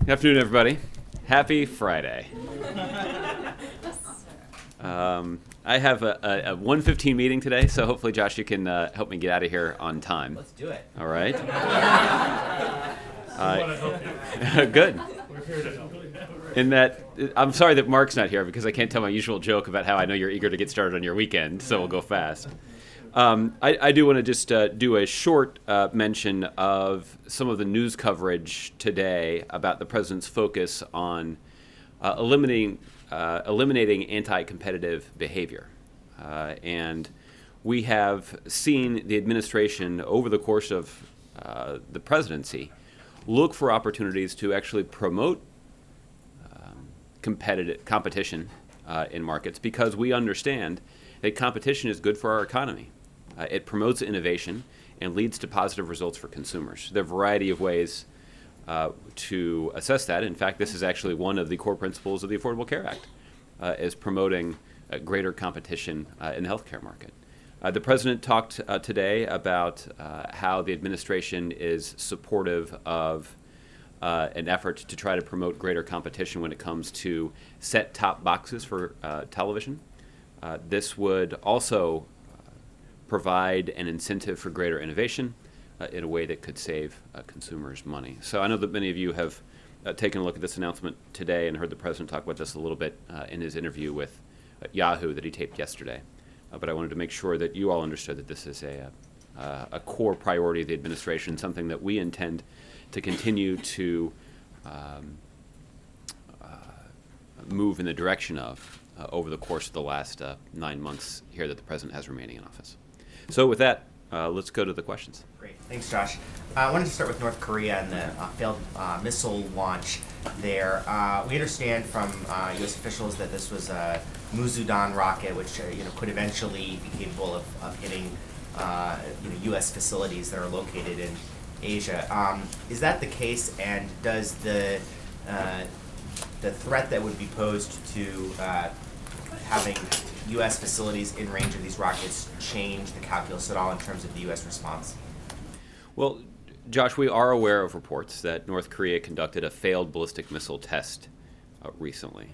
Good afternoon, everybody. Happy Friday. I have a 1:15 meeting today, so hopefully, Josh, you can help me get out of here on time. Let's do it. All right. We want to help you. Good. We're here to help you. In that, I'm sorry that Mark's not here because I can't tell my usual joke about how I know you're eager to get started on your weekend, so we'll go fast. I do want to just do a short mention of some of the news coverage today about the president's focus on eliminating anti-competitive behavior. And we have seen the administration over the course of the presidency look for opportunities to actually promote competition in markets, because we understand that competition is good for our economy. It promotes innovation and leads to positive results for consumers. There are a variety of ways to assess that. In fact, this is actually one of the core principles of the Affordable Care Act, is promoting greater competition in the healthcare market. The president talked today about how the administration is supportive of an effort to try to promote greater competition when it comes to set-top boxes for television. This would also provide an incentive for greater innovation in a way that could save consumers money. So I know that many of you have taken a look at this announcement today and heard the president talk about this a little bit in his interview with Yahoo that he taped yesterday. But I wanted to make sure that you all understood that this is a core priority of the administration, something that we intend to continue to move in the direction of over the course of the last 9 months here that the president has remaining in office. So with that, let's go to the questions. Great. Thanks, Josh. I wanted to start with North Korea and the failed missile launch there. We understand from U.S. officials that this was a Musudan rocket, which could eventually be capable of hitting U.S. facilities that are located in Asia. Is that the case, and does the threat that would be posed to having U.S. facilities in range of these rockets change the calculus at all in terms of the U.S. response? Well, Josh, we are aware of reports that North Korea conducted a failed ballistic missile test recently.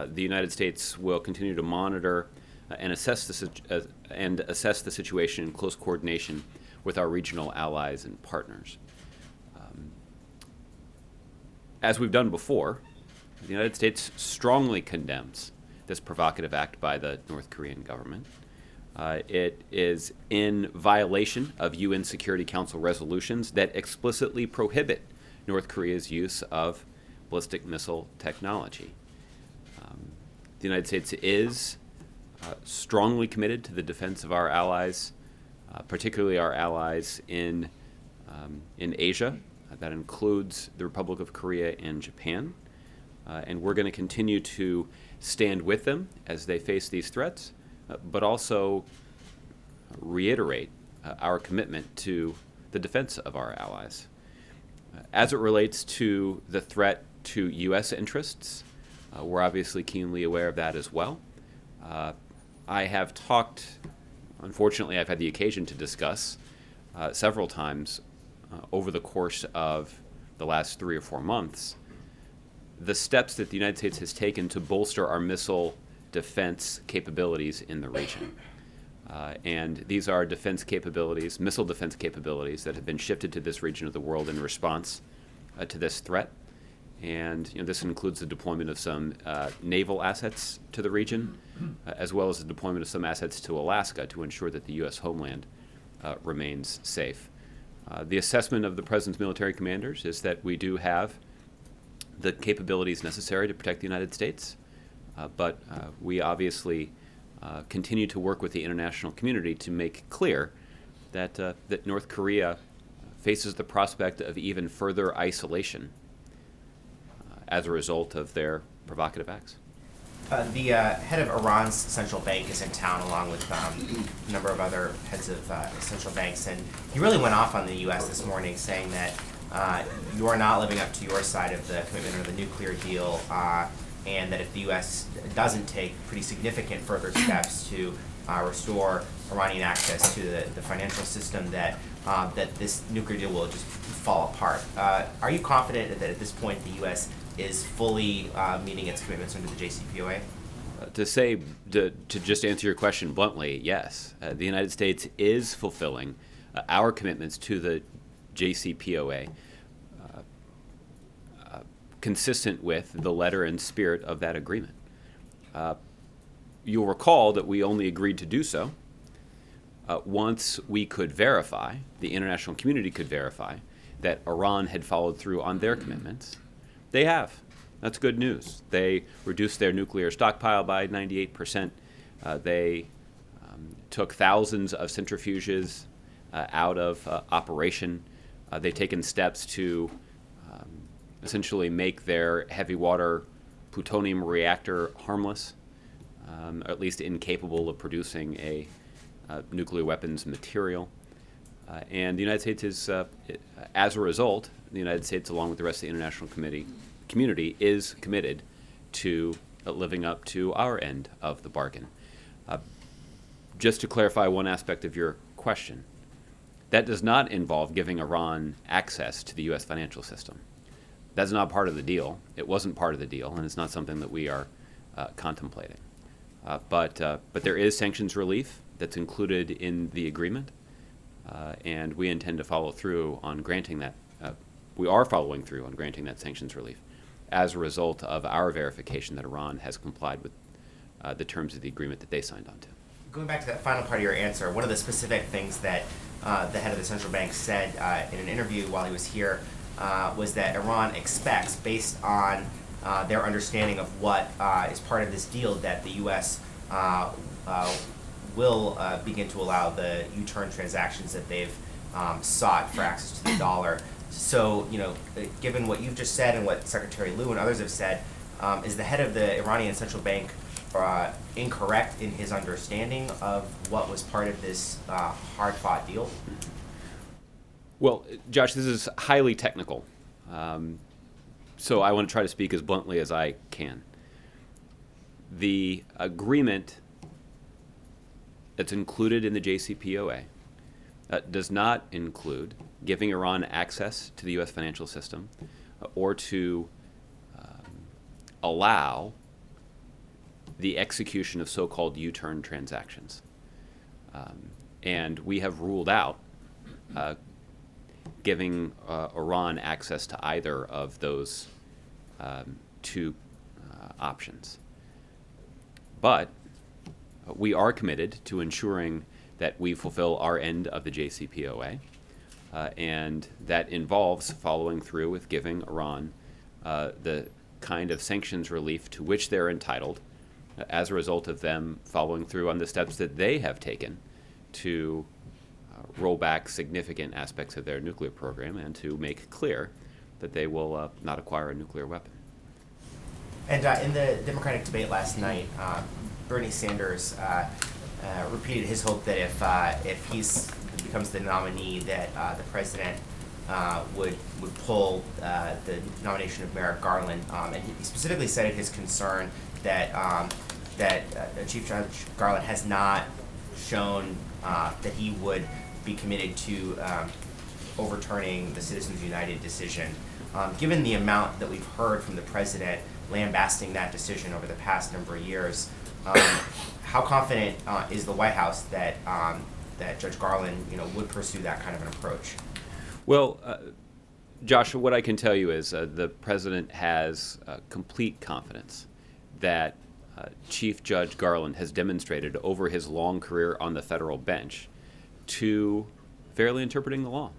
The United States will continue to monitor and assess the situation in close coordination with our regional allies and partners. As we've done before, the United States strongly condemns this provocative act by the North Korean government. It is in violation of UN Security Council resolutions that explicitly prohibit North Korea's use of ballistic missile technology. The United States is strongly committed to the defense of our allies, particularly our allies in Asia. That includes the Republic of Korea and Japan. And we're going to continue to stand with them as they face these threats, but also reiterate our commitment to the defense of our allies. As it relates to the threat to U.S. interests, we're obviously keenly aware of that as well. I have talked, unfortunately, I've had the occasion to discuss several times over the course of the last 3 or 4 months the steps that the United States has taken to bolster our missile defense capabilities in the region. And these are defense capabilities, missile defense capabilities, that have been shifted to this region of the world in response to this threat. And this includes the deployment of some naval assets to the region, as well as the deployment of some assets to Alaska to ensure that the U.S. homeland remains safe. The assessment of the President's military commanders is that we do have the capabilities necessary to protect the United States, but we obviously continue to work with the international community to make clear that that North Korea faces the prospect of even further isolation as a result of their provocative acts. The head of Iran's central bank is in town, along with a number of other heads of central banks, and he really went off on the U.S. this morning, saying that you are not living up to your side of the commitment of the nuclear deal, and that if the U.S. doesn't take pretty significant further steps to restore Iranian access to the financial system, that that this nuclear deal will just fall apart. Are you confident that at this point the U.S. is fully meeting its commitments under the JCPOA? To just answer your question bluntly, yes. The United States is fulfilling our commitments to the JCPOA, consistent with the letter and spirit of that agreement. You'll recall that we only agreed to do so once we could verify, the international community could verify, that Iran had followed through on their commitments. They have. That's good news. They reduced their nuclear stockpile by 98%. They took thousands of centrifuges out of operation. They've taken steps to essentially make their heavy water plutonium reactor harmless, or at least incapable of producing a nuclear weapons material. And the United States is, as a result, the United States, along with the rest of the international community, is committed to living up to our end of the bargain. Just to clarify one aspect of your question, that does not involve giving Iran access to the U.S. financial system. That's not part of the deal. It wasn't part of the deal, and it's not something that we are contemplating. But there is sanctions relief that's included in the agreement, and we intend to follow through on granting that. We are following through on granting that sanctions relief as a result of our verification that Iran has complied with the terms of the agreement that they signed on to. Going back to that final part of your answer, one of the specific things that the head of the central bank said in an interview while he was here was that Iran expects, based on their understanding of what is part of this deal, that the U.S. Will begin to allow the U-turn transactions that they've sought for access to the dollar. So, given what you've just said and what Secretary Liu and others have said, is the head of the Iranian central bank incorrect in his understanding of what was part of this hard-fought deal? Well, Josh, this is highly technical, so I want to try to speak as bluntly as I can. The agreement that's included in the JCPOA does not include giving Iran access to the U.S. financial system or to allow the execution of so-called U-turn transactions. And we have ruled out giving Iran access to either of those two options. But we are committed to ensuring that we fulfill our end of the JCPOA, and that involves following through with giving Iran the kind of sanctions relief to which they're entitled as a result of them following through on the steps that they have taken to roll back significant aspects of their nuclear program and to make clear that they will not acquire a nuclear weapon. And in the Democratic debate last night, Bernie Sanders repeated his hope that if he becomes the nominee, that the president would pull the nomination of Merrick Garland, and he specifically cited his concern that Chief Judge Garland has not shown that he would be committed to overturning the Citizens United decision. Given the amount that we've heard from the president lambasting that decision over the past number of years, how confident is the White House that that Judge Garland, would pursue that kind of an approach? Well, Joshua, what I can tell you is the president has complete confidence that Chief Judge Garland has demonstrated over his long career on the federal bench to fairly interpreting the law.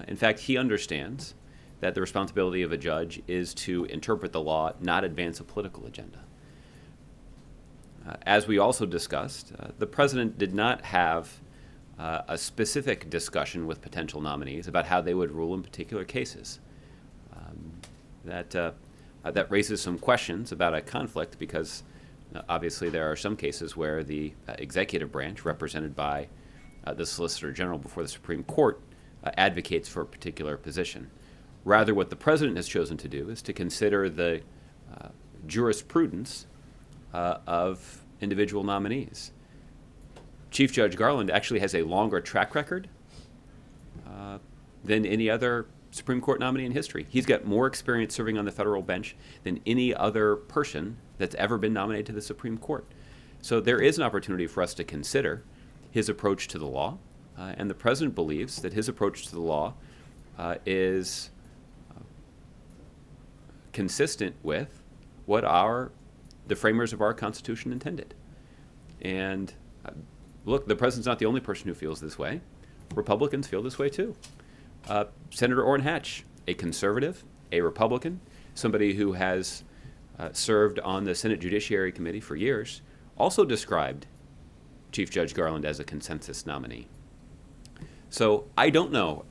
In fact, he understands that the responsibility of a judge is to interpret the law, not advance a political agenda. As we also discussed, the president did not have a specific discussion with potential nominees about how they would rule in particular cases. That raises some questions about a conflict because obviously there are some cases where the executive branch, represented by the Solicitor General before the Supreme Court, advocates for a particular position. Rather, what the president has chosen to do is to consider the jurisprudence of individual nominees. Chief Judge Garland actually has a longer track record than any other Supreme Court nominee in history. He's got more experience serving on the federal bench than any other person that's ever been nominated to the Supreme Court. So there is an opportunity for us to consider his approach to the law, and the president believes that his approach to the law is consistent with what the framers of our Constitution intended. And look, the president's not the only person who feels this way. Republicans feel this way too. Senator Orrin Hatch, a conservative, a Republican, somebody who has served on the Senate Judiciary Committee for years, also described Chief Judge Garland as a consensus nominee. So I don't know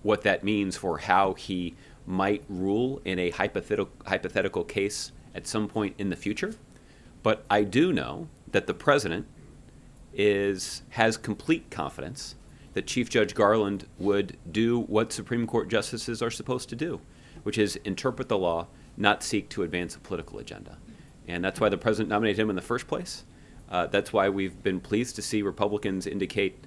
what that means for how he might rule in a hypothetical case at some point in the future, but I do know that the president has complete confidence that Chief Judge Garland would do what Supreme Court justices are supposed to do, which is interpret the law, not seek to advance a political agenda. And that's why the president nominated him in the first place. That's why we've been pleased to see Republicans indicate,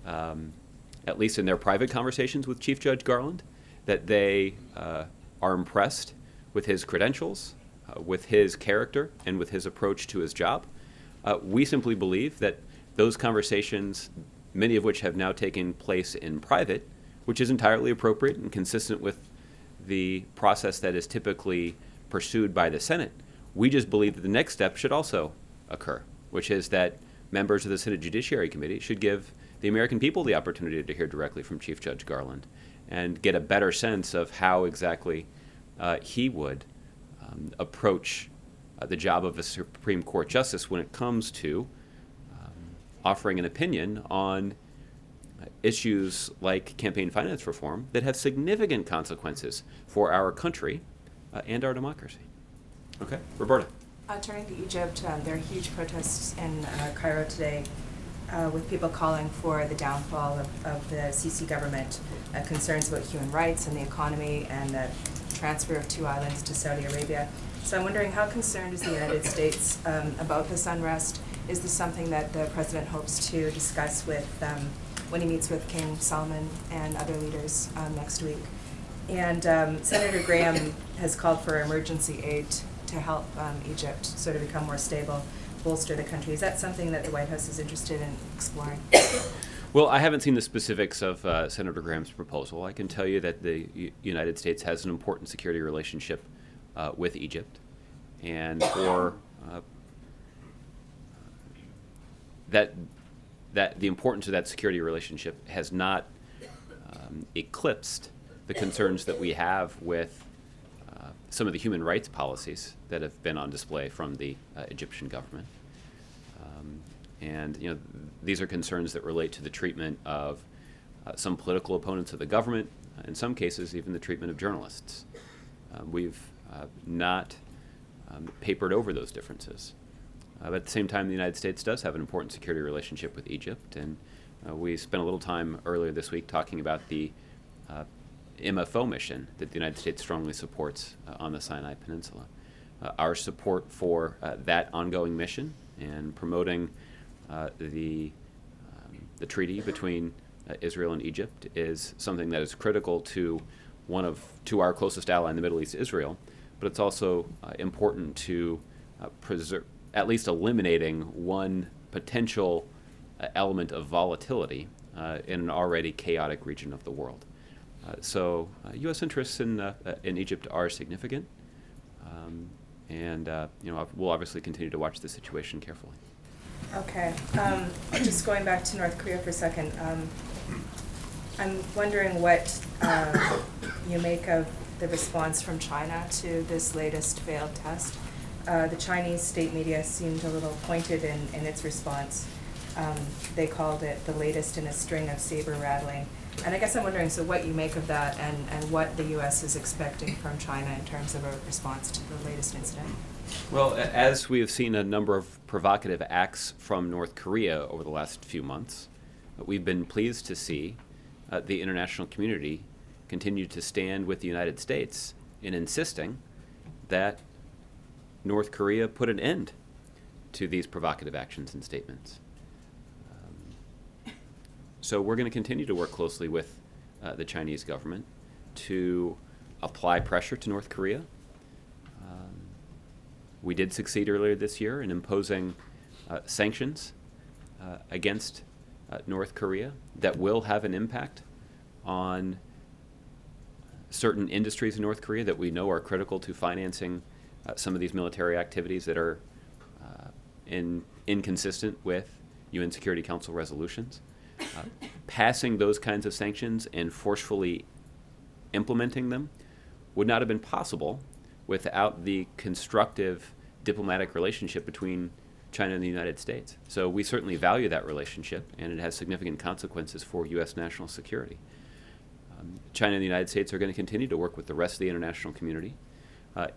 at least in their private conversations with Chief Judge Garland, that they are impressed with his credentials, with his character, and with his approach to his job. We simply believe that those conversations, many of which have now taken place in private, which is entirely appropriate and consistent with the process that is typically pursued by the Senate. We just believe that the next step should also occur, which is that members of the Senate Judiciary Committee should give the American people the opportunity to hear directly from Chief Judge Garland and get a better sense of how exactly he would approach the job of a Supreme Court justice when it comes to offering an opinion on issues like campaign finance reform that have significant consequences for our country and our democracy. Okay, Roberta. Turning to Egypt, there are huge protests in Cairo today with people calling for the downfall of the Sisi government, concerns about human rights and the economy and the transfer of 2 islands to Saudi Arabia. So I'm wondering, how concerned is the United States about this unrest? Is this something that the president hopes to discuss with when he meets with King Salman and other leaders next week? And Senator Graham has called for emergency aid to help Egypt sort of become more stable, bolster the country. Is that something that the White House is interested in exploring? Well, I haven't seen the specifics of Senator Graham's proposal. I can tell you that the United States has an important security relationship with Egypt, and for that the importance of that security relationship has not eclipsed the concerns that we have with some of the human rights policies that have been on display from the Egyptian government. And these are concerns that relate to the treatment of some political opponents of the government, in some cases even the treatment of journalists. We've not papered over those differences. But at the same time, the United States does have an important security relationship with Egypt, and we spent a little time earlier this week talking about the MFO mission that the United States strongly supports on the Sinai Peninsula. Our support for that ongoing mission and promoting the treaty between Israel and Egypt is something that is critical to our closest ally in the Middle East, Israel, but it's also important to preserve, at least eliminating one potential element of volatility in an already chaotic region of the world. So U.S. interests in Egypt are significant, and we'll obviously continue to watch the situation carefully. Okay. Just going back to North Korea for a second, I'm wondering what you make of the response from China to this latest failed test. The Chinese state media seemed a little pointed in its response. They called it the latest in a string of saber rattling. And I guess I'm wondering, so what you make of that and what the U.S. is expecting from China in terms of a response to the latest incident? Well, as we have seen a number of provocative acts from North Korea over the last few months, we've been pleased to see the international community continue to stand with the United States in insisting that North Korea put an end to these provocative actions and statements. So we're going to continue to work closely with the Chinese government to apply pressure to North Korea. We did succeed earlier this year in imposing sanctions against North Korea that will have an impact on certain industries in North Korea that we know are critical to financing some of these military activities that are inconsistent with UN Security Council resolutions. Passing those kinds of sanctions and forcefully implementing them would not have been possible without the constructive diplomatic relationship between China and the United States. So we certainly value that relationship, and it has significant consequences for U.S. national security. China and the United States are going to continue to work with the rest of the international community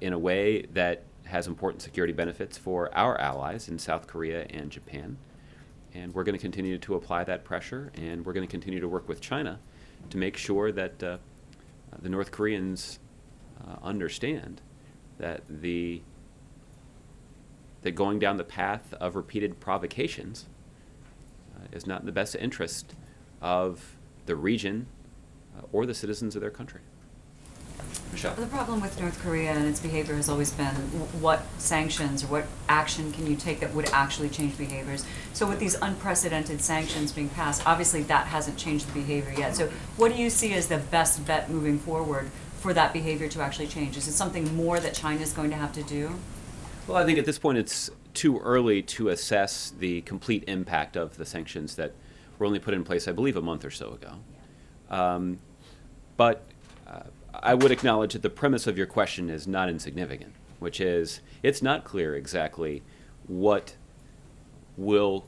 in a way that has important security benefits for our allies in South Korea and Japan. And we're going to continue to apply that pressure, and we're going to continue to work with China to make sure that the North Koreans understand that that going down the path of repeated provocations is not in the best interest of the region or the citizens of their country. Michelle? The problem with North Korea and its behavior has always been what sanctions or what action can you take that would actually change behaviors. So with these unprecedented sanctions being passed, obviously that hasn't changed the behavior yet. So what do you see as the best bet moving forward for that behavior to actually change? Is it something more that China is going to have to do? Well, I think at this point it's too early to assess the complete impact of the sanctions that were only put in place, I believe, a month or so ago. But I would acknowledge that the premise of your question is not insignificant, which is it's not clear exactly what will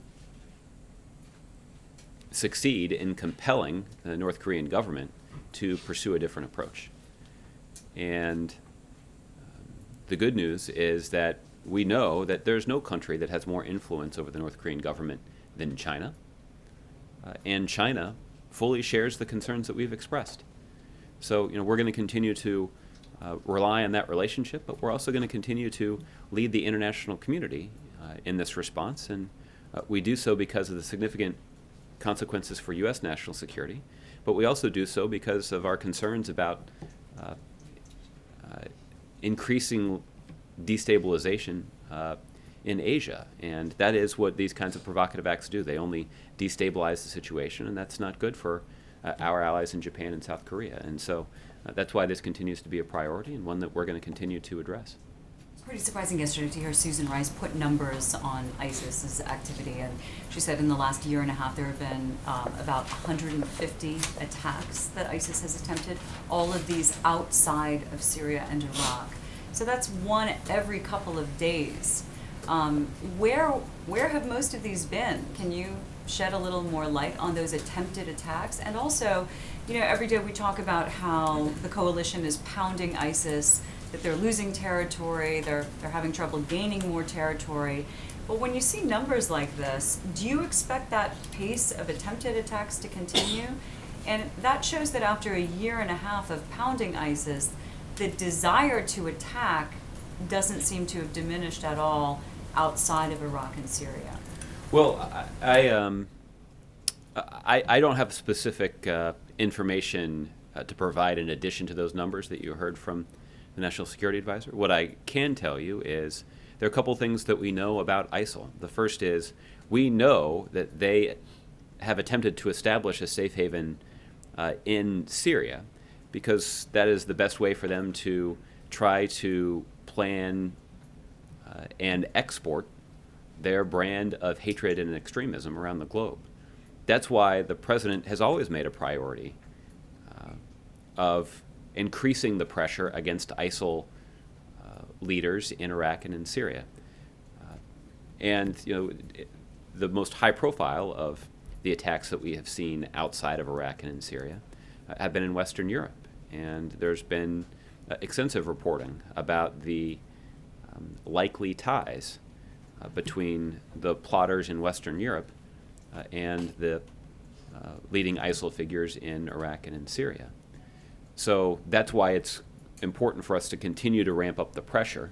succeed in compelling the North Korean government to pursue a different approach. And the good news is that we know that there's no country that has more influence over the North Korean government than China. And China fully shares the concerns that we've expressed. So, we're going to continue to rely on that relationship, but we're also going to continue to lead the international community in this response. And we do so because of the significant consequences for U.S. national security, but we also do so because of our concerns about increasing destabilization in Asia. And that is what these kinds of provocative acts do. They only destabilize the situation, and that's not good for our allies in Japan and South Korea. And so that's why this continues to be a priority and one that we're going to continue to address. It's pretty surprising yesterday to hear Susan Rice put numbers on ISIS's activity, and she said in the last year and a half there have been about 150 attacks that ISIS has attempted, all of these outside of Syria and Iraq. So that's one every couple of days. Where have most of these been? Can you shed a little more light on those attempted attacks? And also, every day we talk about how the coalition is pounding ISIS, that they're losing territory, they're having trouble gaining more territory. But when you see numbers like this, do you expect that pace of attempted attacks to continue? And that shows that after a year and a half of pounding ISIS, the desire to attack doesn't seem to have diminished at all outside of Iraq and Syria. Well, I don't have specific information to provide in addition to those numbers that you heard from the National Security Advisor. What I can tell you is there are a couple things that we know about ISIL. The first is we know that they have attempted to establish a safe haven in Syria because that is the best way for them to try to plan and export their brand of hatred and extremism around the globe. That's why the president has always made a priority of increasing the pressure against ISIL leaders in Iraq and in Syria. And the most high profile of the attacks that we have seen outside of Iraq and in Syria have been in Western Europe. And there's been extensive reporting about the likely ties between the plotters in Western Europe and the leading ISIL figures in Iraq and in Syria. So that's why it's important for us to continue to ramp up the pressure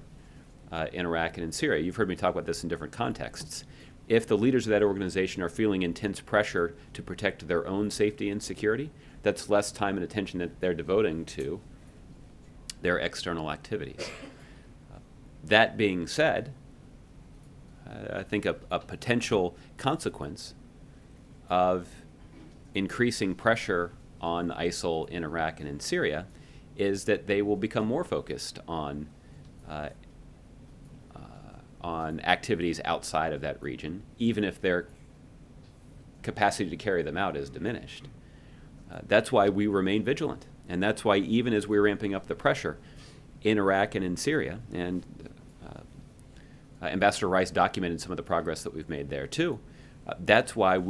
in Iraq and in Syria. You've heard me talk about this in different contexts. If the leaders of that organization are feeling intense pressure to protect their own safety and security, that's less time and attention that they're devoting to their external activities. That being said, I think a potential consequence of increasing pressure on ISIL in Iraq and in Syria is that they will become more focused on activities outside of that region, even if their capacity to carry them out is diminished. That's why we remain vigilant, and that's why even as we're ramping up the pressure in Iraq and in Syria, and Ambassador Rice documented some of the progress that we've made there too. That's why,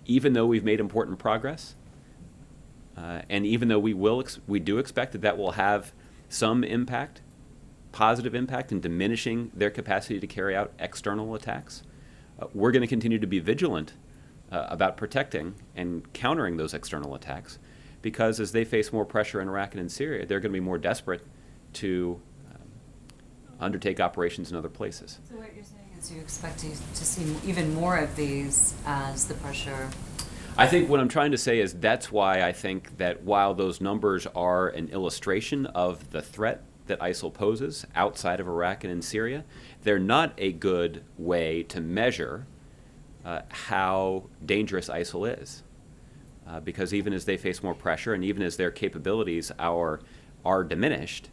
even though we've made important progress, and even though we do expect that will have some impact, positive impact in diminishing their capacity to carry out external attacks, we're going to continue to be vigilant about protecting and countering those external attacks, because as they face more pressure in Iraq and in Syria, they're going to be more desperate to undertake operations in other places. So what you're saying is you expect to see even more of these as the pressure... I think what I'm trying to say is that's why I think that while those numbers are an illustration of the threat that ISIL poses outside of Iraq and in Syria, they're not a good way to measure how dangerous ISIL is. Because even as they face more pressure and even as their capabilities are diminished,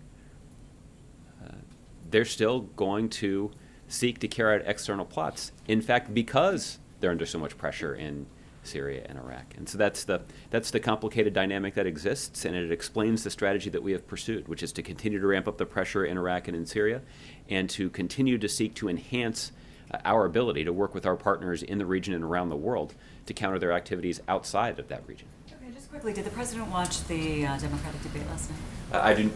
they're still going to seek to carry out external plots. In fact, because they're under so much pressure in Syria and Iraq. And so that's the complicated dynamic that exists, and it explains the strategy that we have pursued, which is to continue to ramp up the pressure in Iraq and in Syria, and to continue to seek to enhance our ability to work with our partners in the region and around the world to counter their activities outside of that region. Okay, just quickly, did the President watch the Democratic debate last night?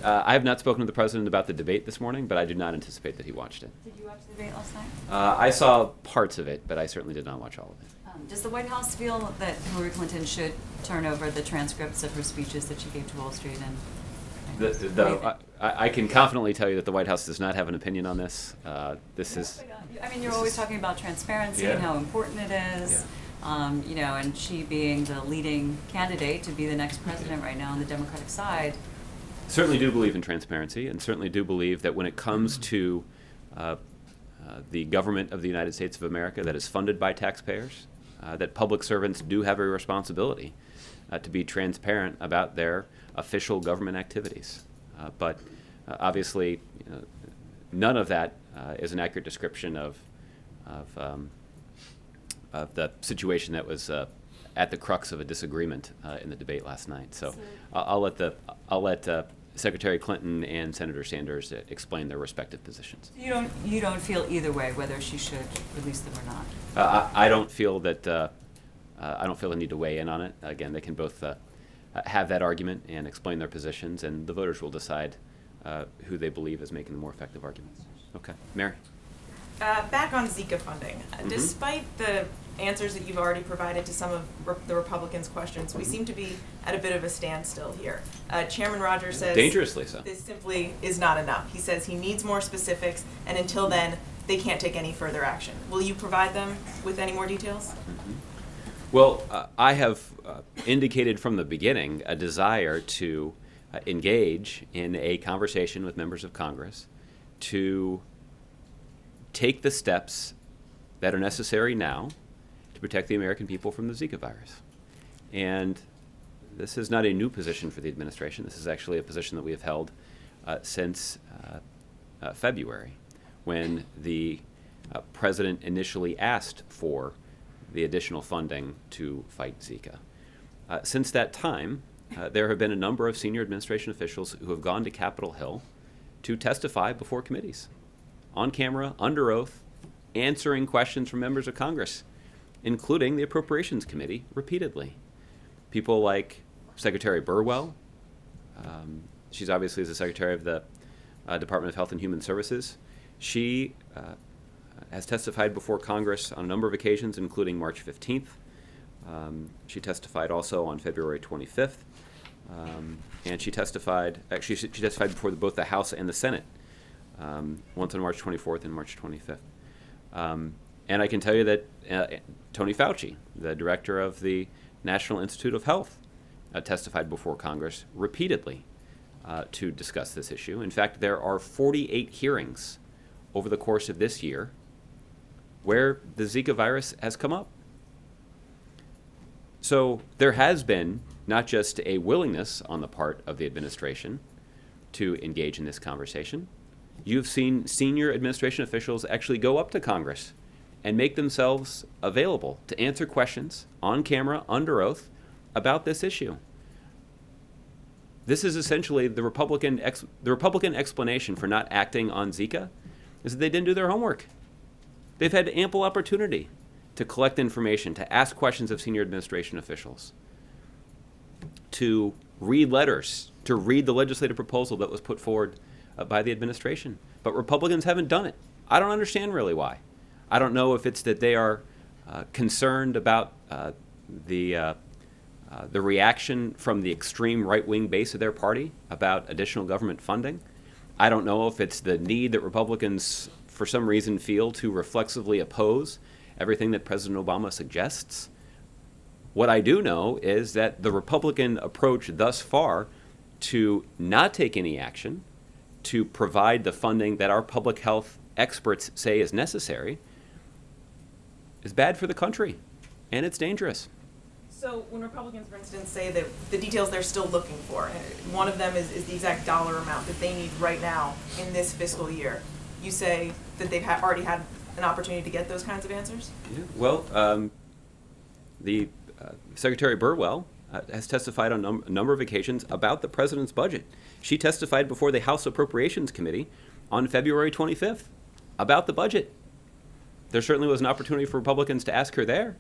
I have not spoken to the President about the debate this morning, but I do not anticipate that he watched it. Did you watch the debate last night? I saw parts of it, but I certainly did not watch all of it. Does the White House feel that Hillary Clinton should turn over the transcripts of her speeches that she gave to Wall Street? And I can confidently tell you that the White House does not have an opinion on this. This is... I mean, you're always talking about transparency and how important it is. You know, and she being the leading candidate to be the next president right now on the Democratic side. Certainly do believe in transparency, and certainly do believe that when it comes to the government of the United States of America that is funded by taxpayers, that public servants do have a responsibility to be transparent about their official government activities. But obviously, none of that is an accurate description of the situation that was at the crux of a disagreement in the debate last night. So I'll let Secretary Clinton and Senator Sanders explain their respective positions. You don't feel either way whether she should release them or not. I don't feel that I don't feel the need to weigh in on it. Again, they can both have that argument and explain their positions, and the voters will decide who they believe is making the more effective arguments. Okay, Mary. Back on Zika funding. Despite the answers that you've already provided to some of the Republicans' questions, we seem to be at a bit of a standstill here. Chairman Rogers says dangerously so. This simply is not enough. He says he needs more specifics, and until then, they can't take any further action. Will you provide them with any more details? Well, I have indicated from the beginning a desire to engage in a conversation with members of Congress to take the steps that are necessary now to protect the American people from the Zika virus. And this is not a new position for the administration. This is actually a position that we have held since February, when the president initially asked for the additional funding to fight Zika. Since that time, there have been a number of senior administration officials who have gone to Capitol Hill to testify before committees, on camera, under oath, answering questions from members of Congress, including the Appropriations Committee, repeatedly. People like Secretary Burwell. She's obviously the Secretary of the Department of Health and Human Services. She has testified before Congress on a number of occasions, including March 15th. She testified also on February 25th. And she testified before both the House and the Senate, once on March 24th and March 25th. And I can tell you that Tony Fauci, the director of the National Institute of Health, testified before Congress repeatedly to discuss this issue. In fact, there are 48 hearings over the course of this year where the Zika virus has come up. So there has been not just a willingness on the part of the administration to engage in this conversation. You've seen senior administration officials actually go up to Congress and make themselves available to answer questions on camera, under oath, about this issue. This is essentially the Republican explanation for not acting on Zika is that they didn't do their homework. They've had ample opportunity to collect information, to ask questions of senior administration officials, to read letters, to read the legislative proposal that was put forward by the administration. But Republicans haven't done it. I don't understand really why. I don't know if it's that they are concerned about the reaction from the extreme right-wing base of their party about additional government funding. I don't know if it's the need that Republicans, for some reason, feel to reflexively oppose everything that President Obama suggests. What I do know is that the Republican approach thus far to not take any action, to provide the funding that our public health experts say is necessary, is bad for the country, and it's dangerous. So when Republicans, for instance, say that the details they're still looking for, one of them is the exact dollar amount that they need right now in this fiscal year, you say that they've already had an opportunity to get those kinds of answers? Yeah. Well, the Secretary Burwell has testified on a number of occasions about the president's budget. She testified before the House Appropriations Committee on February 25th about the budget. There certainly was an opportunity for Republicans to ask her there.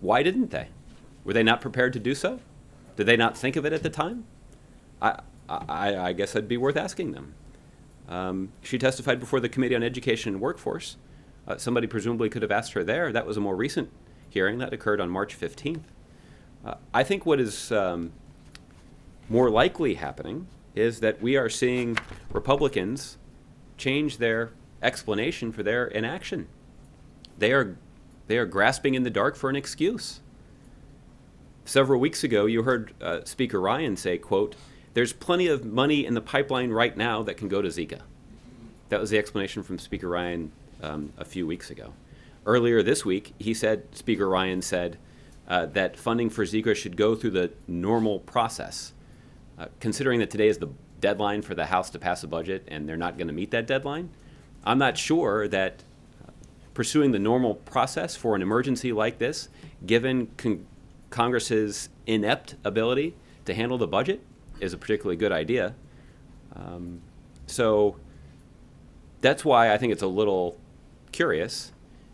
Why didn't they? Were they not prepared to do so? Did they not think of it at the time? I guess that'd be worth asking them. She testified before the Committee on Education and Workforce. Somebody presumably could have asked her there. That was a more recent hearing that occurred on March 15th. I think what is more likely happening is that we are seeing Republicans change their explanation for their inaction. They are grasping in the dark for an excuse. Several weeks ago, you heard Speaker Ryan say, quote, "There's plenty of money in the pipeline right now that can go to Zika." That was the explanation from Speaker Ryan a few weeks ago. Earlier this week, Speaker Ryan said that funding for Zika should go through the normal process. Considering that today is the deadline for the House to pass a budget and they're not going to meet that deadline, I'm not sure that pursuing the normal process for an emergency like this, given Congress's inept ability to handle the budget, is a particularly good idea. So that's why I think it's a little curious,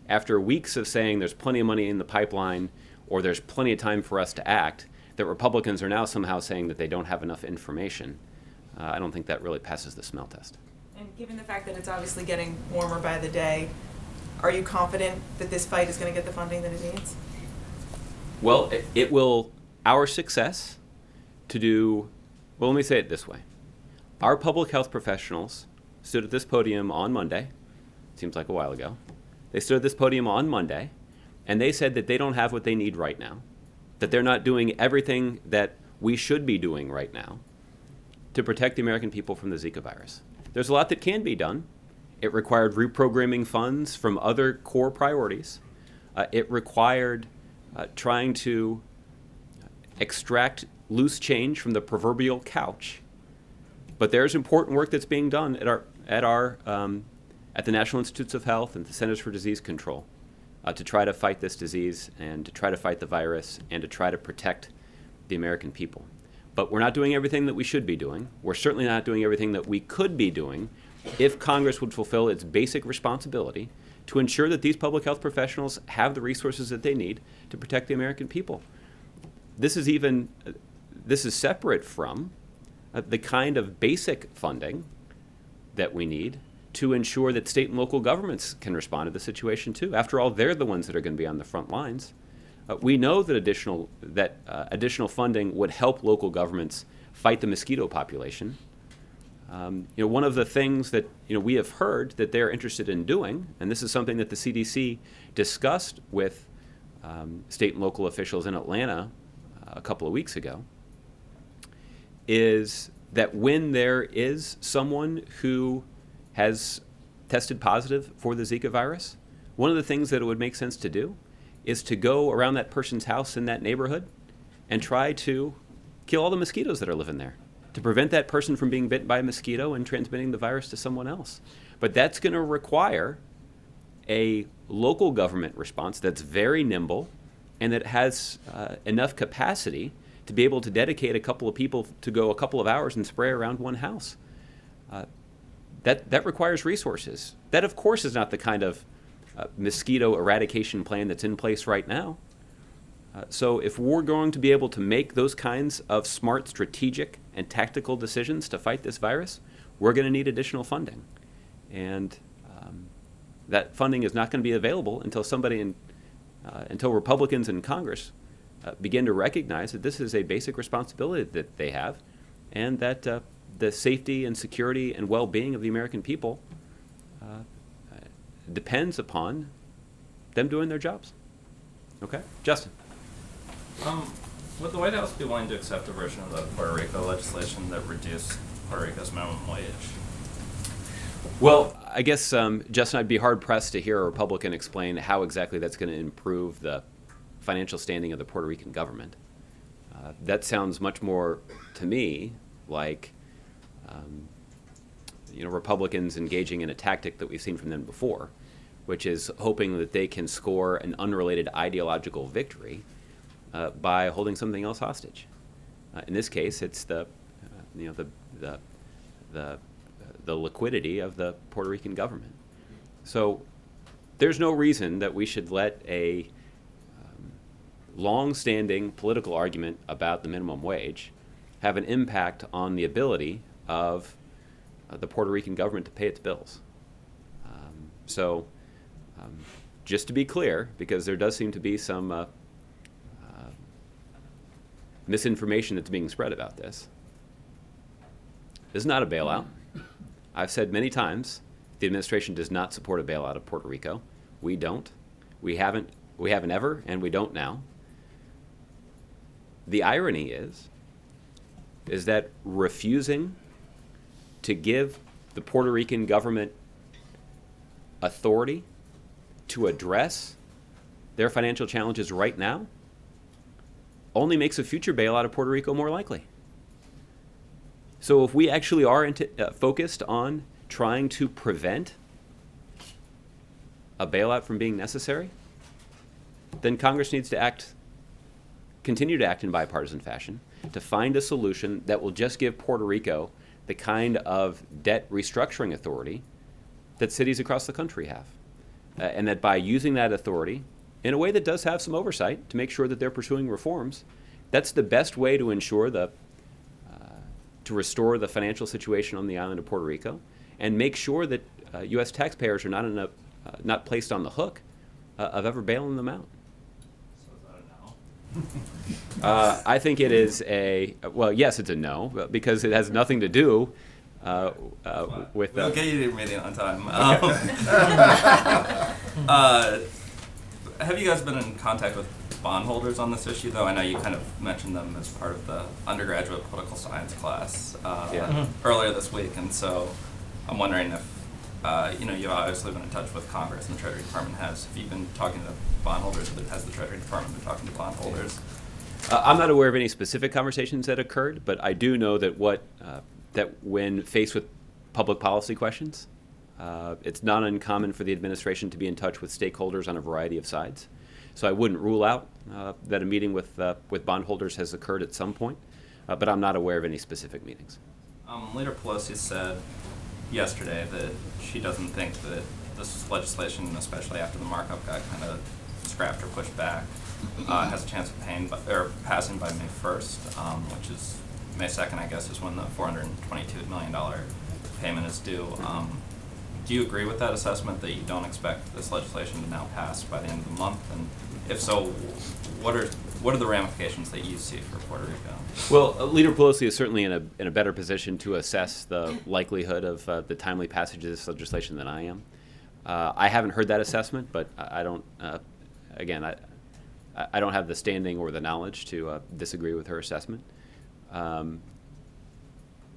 after weeks of saying there's plenty of money in the pipeline or there's plenty of time for us to act, that Republicans are now somehow saying that they don't have enough information. I don't think that really passes the smell test. And given the fact that it's obviously getting warmer by the day, are you confident that this fight is going to get the funding that it needs? Well, it will, our success to do, well, let me say it this way. Our public health professionals stood at this podium on Monday, seems like a while ago. They stood at this podium on Monday, and they said that they don't have what they need right now, that they're not doing everything that we should be doing right now to protect the American people from the Zika virus. There's a lot that can be done. It required reprogramming funds from other core priorities. It required trying to extract loose change from the proverbial couch. But there's important work that's being done at the National Institutes of Health and the Centers for Disease Control to try to fight this disease and to try to fight the virus and to try to protect the American people. But we're not doing everything that we should be doing. We're certainly not doing everything that we could be doing if Congress would fulfill its basic responsibility to ensure that these public health professionals have the resources that they need to protect the American people. This is separate from the kind of basic funding that we need to ensure that state and local governments can respond to the situation too. After all, they're the ones that are going to be on the front lines. We know that additional funding would help local governments fight the mosquito population. One of the things that we have heard that they're interested in doing, and this is something that the CDC discussed with state and local officials in Atlanta a couple of weeks ago, is that when there is someone who has tested positive for the Zika virus, one of the things that it would make sense to do is to go around that person's house in that neighborhood and try to kill all the mosquitoes that are living there to prevent that person from being bitten by a mosquito and transmitting the virus to someone else. But that's going to require a local government response that's very nimble and that has enough capacity to be able to dedicate a couple of people to go a couple of hours and spray around one house. That requires resources. That, of course, is not the kind of mosquito eradication plan that's in place right now. So if we're going to be able to make those kinds of smart, strategic, and tactical decisions to fight this virus, we're going to need additional funding. And that funding is not going to be available until until Republicans in Congress begin to recognize that this is a basic responsibility that they have, and that the safety and security and well-being of the American people depends upon them doing their jobs. Okay, Justin. Would the White House be willing to accept a version of the Puerto Rico legislation that reduced Puerto Rico's minimum wage? Well, I guess, Justin, I'd be hard-pressed to hear a Republican explain how exactly that's going to improve the financial standing of the Puerto Rican government. That sounds much more, to me, like Republicans engaging in a tactic that we've seen from them before, which is hoping that they can score an unrelated ideological victory by holding something else hostage. In this case, it's the liquidity of the Puerto Rican government. So there's no reason that we should let a long-standing political argument about the minimum wage have an impact on the ability of the Puerto Rican government to pay its bills. Just to be clear, because there does seem to be some misinformation that's being spread about this, this is not a bailout. I've said many times the administration does not support a bailout of Puerto Rico. We don't. We haven't ever, and we don't now. The irony is that refusing to give the Puerto Rican government authority to address their financial challenges right now only makes a future bailout of Puerto Rico more likely. So if we actually are focused on trying to prevent a bailout from being necessary, then Congress needs to continue to act in bipartisan fashion to find a solution that will just give Puerto Rico the kind of debt restructuring authority that cities across the country have. And that by using that authority in a way that does have some oversight to make sure that they're pursuing reforms, that's the best way to ensure to restore the financial situation on the island of Puerto Rico and make sure that U.S. taxpayers are not placed on the hook of ever bailing them out. So is that a no? I think it is yes, it's a no, because it has nothing to do with the... Okay, you didn't read it on time. Have you guys been in contact with bondholders on this issue, though? I know you kind of mentioned them as part of the undergraduate political science class earlier this week, and so I'm wondering if, you've obviously been in touch with Congress and the Treasury Department has. Have you been talking to bondholders, or has the Treasury Department been talking to bondholders? I'm not aware of any specific conversations that occurred, but I do know that that when faced with public policy questions, it's not uncommon for the administration to be in touch with stakeholders on a variety of sides. So I wouldn't rule out that a meeting with bondholders has occurred at some point, but I'm not aware of any specific meetings. Leader Pelosi said yesterday that she doesn't think that this legislation, especially after the markup got kind of scrapped or pushed back, has a chance of passing by May 1st, which is May 2nd, I guess, is when the $422 million payment is due. Do you agree with that assessment, that you don't expect this legislation to now pass by the end of the month? And if so, what are the ramifications that you see for Puerto Rico? Well, Leader Pelosi is certainly in a better position to assess the likelihood of the timely passage of this legislation than I am. I haven't heard that assessment, but I don't. Again, I don't have the standing or the knowledge to disagree with her assessment.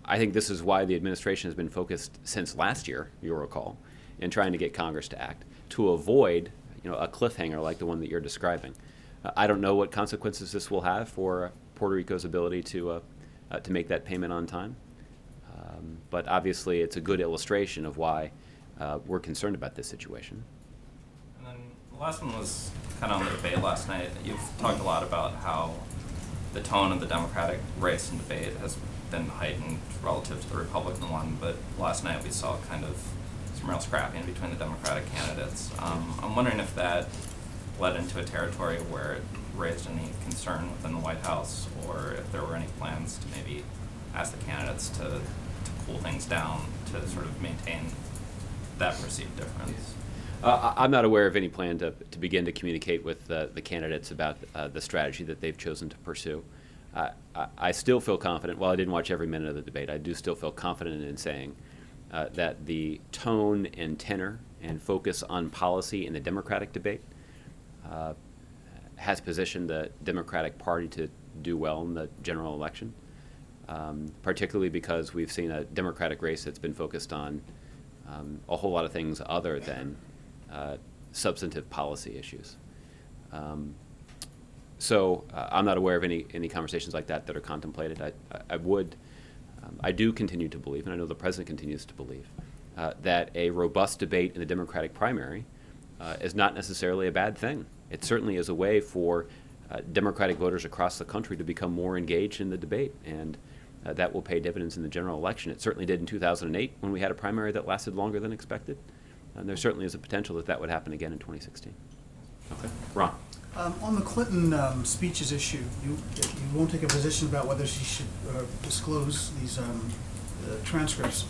I think this is why the administration has been focused since last year, you'll recall, in trying to get Congress to act, to avoid a cliffhanger like the one that you're describing. I don't know what consequences this will have for Puerto Rico's ability to make that payment on time. But obviously, it's a good illustration of why we're concerned about this situation. And then the last one was kind of on the debate last night. You've talked a lot about how the tone of the Democratic race and debate has been heightened relative to the Republican one, but last night we saw kind of some real scrapping between the Democratic candidates. I'm wondering if that led into a territory where it raised any concern within the White House, or if there were any plans to maybe ask the candidates to cool things down to sort of maintain that perceived difference. I'm not aware of any plan to begin to communicate with the candidates about the strategy that they've chosen to pursue. I still feel confident, while I didn't watch every minute of the debate, I do still feel confident in saying that the tone and tenor and focus on policy in the Democratic debate has positioned the Democratic Party to do well in the general election, particularly because we've seen a Democratic race that's been focused on a whole lot of things other than substantive policy issues. So I'm not aware of any conversations like that are contemplated. I do continue to believe, and I know the President continues to believe, that a robust debate in the Democratic primary is not necessarily a bad thing. It certainly is a way for Democratic voters across the country to become more engaged in the debate, and that will pay dividends in the general election. It certainly did in 2008 when we had a primary that lasted longer than expected. And there certainly is a potential that would happen again in 2016. Okay. Ron. On the Clinton speeches issue, you won't take a position about whether she should disclose these transcripts.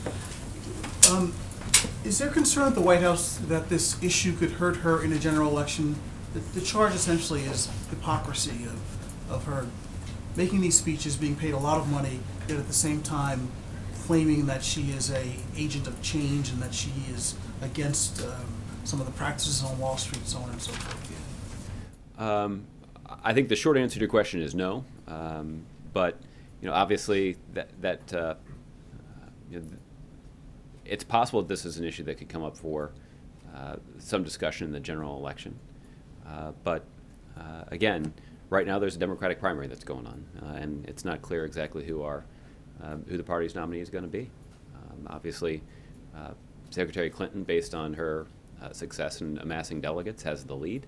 Is there concern at the White House that this issue could hurt her in a general election? The charge essentially is hypocrisy of her making these speeches, being paid a lot of money, yet at the same time claiming that she is an agent of change and that she is against some of the practices on Wall Street, so on and so forth. I think the short answer to your question is no, but obviously it's possible that this is an issue that could come up for some discussion in the general election. But again, right now there's a Democratic primary that's going on, and it's not clear exactly who the party's nominee is going to be. Obviously, Secretary Clinton, based on her success in amassing delegates, has the lead.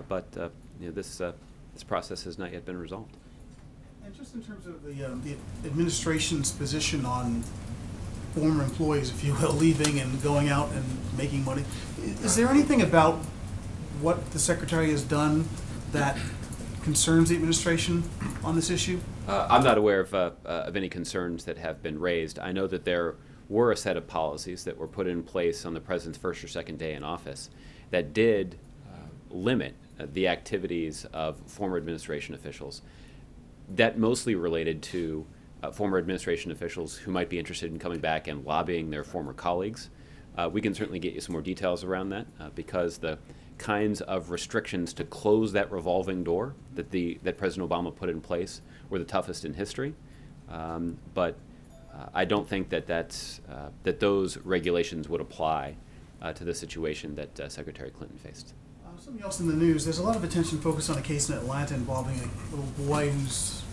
But this process has not yet been resolved. And just in terms of the administration's position on former employees, if you will, leaving and going out and making money, is there anything about what the Secretary has done that concerns the administration on this issue? I'm not aware of any concerns that have been raised. I know that there were a set of policies that were put in place on the President's first or second day in office that did limit the activities of former administration officials. That mostly related to former administration officials who might be interested in coming back and lobbying their former colleagues. We can certainly get you some more details around that because the kinds of restrictions to close that revolving door that President Obama put in place were the toughest in history. But I don't think that those regulations would apply to the situation that Secretary Clinton faced. Something else in the news, there's a lot of attention focused on a case in Atlanta involving a little boy who's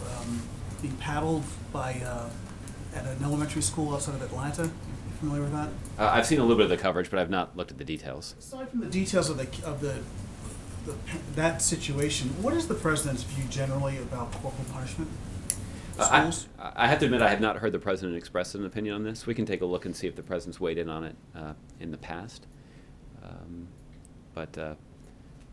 being paddled by at an elementary school outside of Atlanta. You familiar with that? I've seen a little bit of the coverage, but I've not looked at the details. Aside from the details of that situation, what is the President's view generally about corporal punishment? Schools? I have to admit I have not heard the President express an opinion on this. We can take a look and see if the President's weighed in on it in the past. But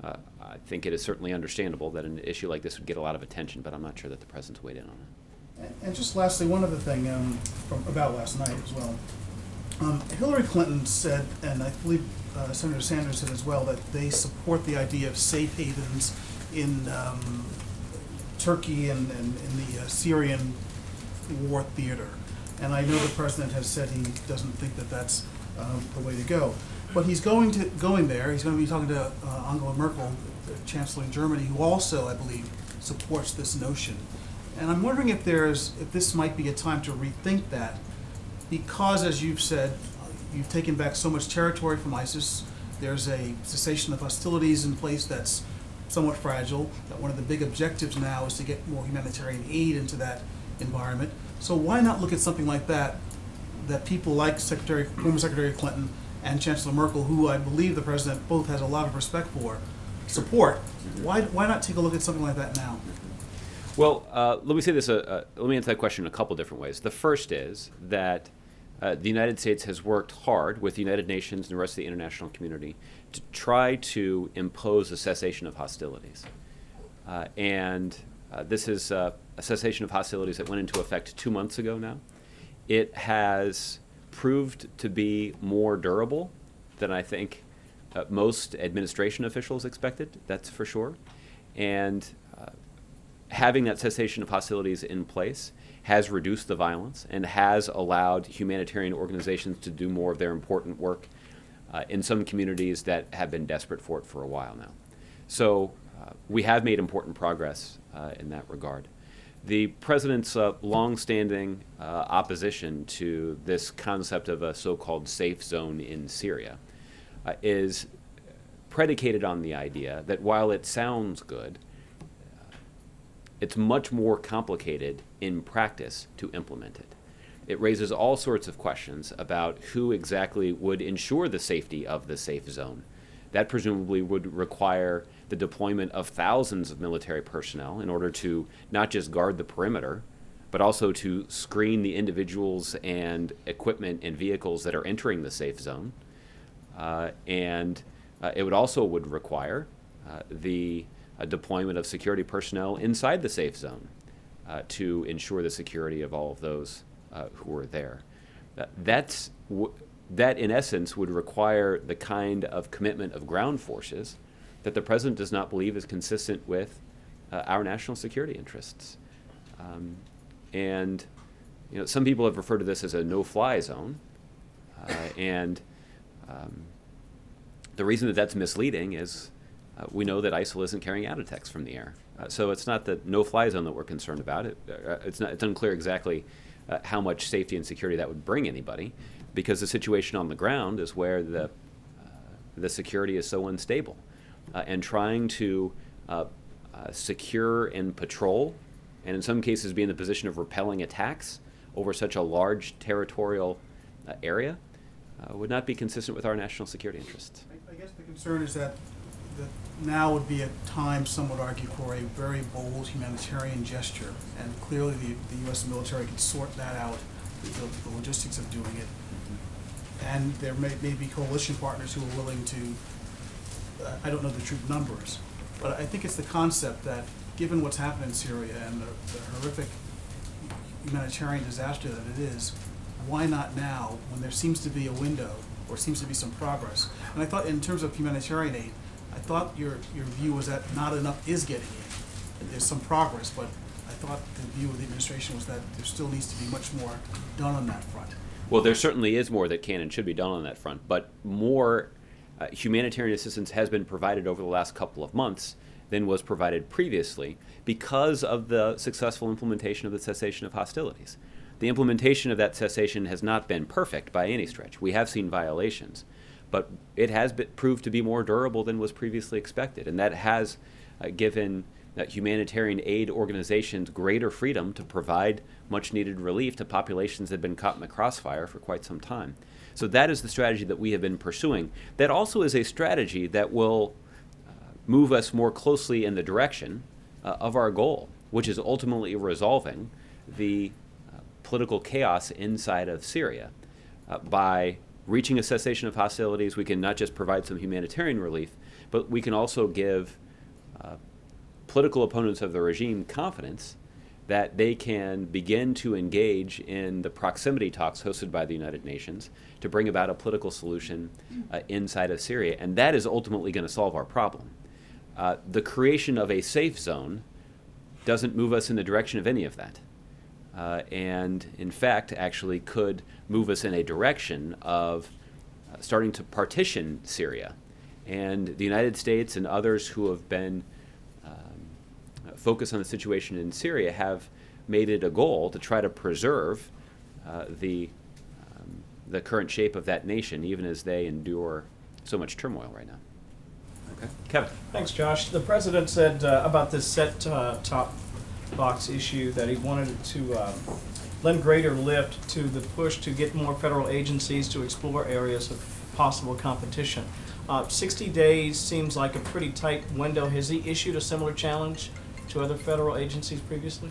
I think it is certainly understandable that an issue like this would get a lot of attention, but I'm not sure that the President's weighed in on it. And just lastly, one other thing about last night as well. Hillary Clinton said, and I believe Senator Sanders said as well, that they support the idea of safe havens in Turkey and in the Syrian war theater. And I know the President has said he doesn't think that that's the way to go. But he's going there. He's going to be talking to Angela Merkel, the Chancellor in Germany, who also, I believe, supports this notion. And I'm wondering if this might be a time to rethink that, because as you've said, you've taken back so much territory from ISIS. There's a cessation of hostilities in place that's somewhat fragile, that one of the big objectives now is to get more humanitarian aid into that environment. So why not look at something like that people like former Secretary Clinton and Chancellor Merkel, who I believe the president both has a lot of respect for, support? Why not take a look at something like that now? Well, let me say this. Let me answer that question in a couple different ways. The first is that the United States has worked hard with the United Nations and the rest of the international community to try to impose a cessation of hostilities. This is a cessation of hostilities that went into effect 2 months ago now. It has proved to be more durable than I think most administration officials expected, that's for sure. And having that cessation of hostilities in place has reduced the violence and has allowed humanitarian organizations to do more of their important work in some communities that have been desperate for it for a while now. So we have made important progress in that regard. The president's longstanding opposition to this concept of a so-called safe zone in Syria is predicated on the idea that while it sounds good, it's much more complicated in practice to implement it. It raises all sorts of questions about who exactly would ensure the safety of the safe zone. That presumably would require the deployment of thousands of military personnel in order to not just guard the perimeter, but also to screen the individuals and equipment and vehicles that are entering the safe zone. It would also require the deployment of security personnel inside the safe zone to ensure the security of all of those who are there. That, in essence, would require the kind of commitment of ground forces that the president does not believe is consistent with our national security interests. Some people have referred to this as a no-fly zone, the reason that that's misleading is we know that ISIL isn't carrying out attacks from the air. So it's not the no-fly zone that we're concerned about. It's unclear exactly how much safety and security that would bring anybody, because the situation on the ground is where the security is so unstable. And trying to secure and patrol, and in some cases be in the position of repelling attacks over such a large territorial area would not be consistent with our national security interests. I guess the concern is that now would be a time, some would argue, for a very bold humanitarian gesture, and clearly the U.S. military can sort that out, the logistics of doing it. And there may be coalition partners who are willing to, I don't know the true numbers, but I think it's the concept that given what's happened in Syria and the horrific humanitarian disaster that it is, why not now, when there seems to be a window or seems to be some progress? And I thought in terms of humanitarian aid, I thought your view was that not enough is getting in. There's some progress, but I thought the view of the administration was that there still needs to be much more done on that front. Well, there certainly is more that can and should be done on that front, but more humanitarian assistance has been provided over the last couple of months than was provided previously because of the successful implementation of the cessation of hostilities. The implementation of that cessation has not been perfect by any stretch. We have seen violations, but it has proved to be more durable than was previously expected, and that has given humanitarian aid organizations greater freedom to provide much-needed relief to populations that have been caught in the crossfire for quite some time. So that is the strategy that we have been pursuing. That also is a strategy that will move us more closely in the direction of our goal, which is ultimately resolving the political chaos inside of Syria. By reaching a cessation of hostilities, we can not just provide some humanitarian relief, but we can also give political opponents of the regime confidence that they can begin to engage in the proximity talks hosted by the United Nations to bring about a political solution inside of Syria. And that is ultimately going to solve our problem. The creation of a safe zone doesn't move us in the direction of any of that. And in fact, actually could move us in a direction of starting to partition Syria. And the United States and others who have been focused on the situation in Syria have made it a goal to try to preserve the current shape of that nation, even as they endure so much turmoil right now. Okay, Kevin. Thanks, Josh. The president said about this set-top box issue that he wanted it to lend greater lift to the push to get more federal agencies to explore areas of possible competition. 60 days seems like a pretty tight window. Has he issued a similar challenge to other federal agencies previously?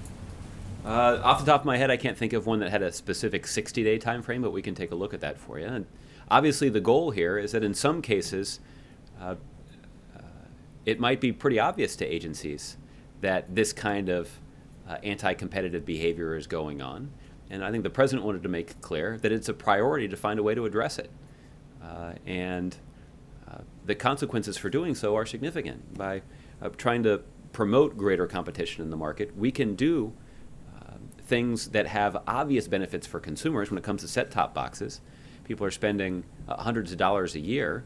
Off the top of my head, I can't think of one that had a specific 60-day time frame, but we can take a look at that for you. And obviously, the goal here is that in some cases, it might be pretty obvious to agencies that this kind of anti-competitive behavior is going on. And I think the president wanted to make clear that it's a priority to find a way to address it. And the consequences for doing so are significant. By trying to promote greater competition in the market, we can do things that have obvious benefits for consumers when it comes to set-top boxes. People are spending hundreds of dollars a year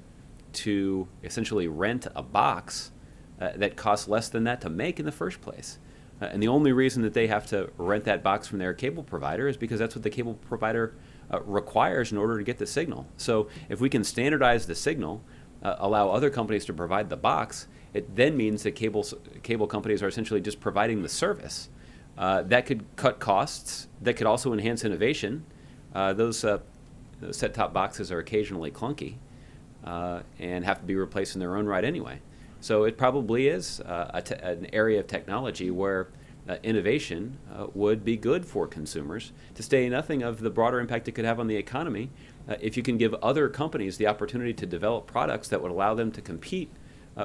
to essentially rent a box that costs less than that to make in the first place. And the only reason that they have to rent that box from their cable provider is because that's what the cable provider requires in order to get the signal. So if we can standardize the signal, allow other companies to provide the box, it then means that cable companies are essentially just providing the service. That could cut costs. That could also enhance innovation. Those set-top boxes are occasionally clunky and have to be replaced in their own right anyway. So it probably is an area of technology where innovation would be good for consumers, to say nothing of the broader impact it could have on the economy if you can give other companies the opportunity to develop products that would allow them to compete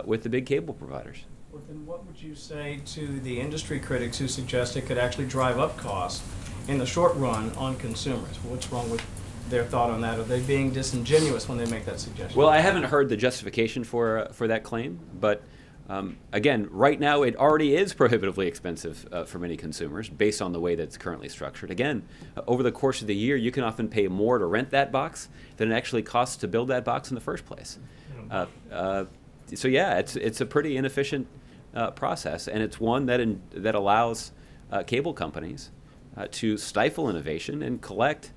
with the big cable providers. Well, then what would you say to the industry critics who suggest it could actually drive up costs in the short run on consumers? What's wrong with their thought on that? Are they being disingenuous when they make that suggestion? Well, I haven't heard the justification for that claim, but again, right now it already is prohibitively expensive for many consumers based on the way that it's currently structured. Again, over the course of the year, you can often pay more to rent that box than it actually costs to build that box in the first place. So yeah, it's a pretty inefficient process, and it's one that allows cable companies to stifle innovation and collect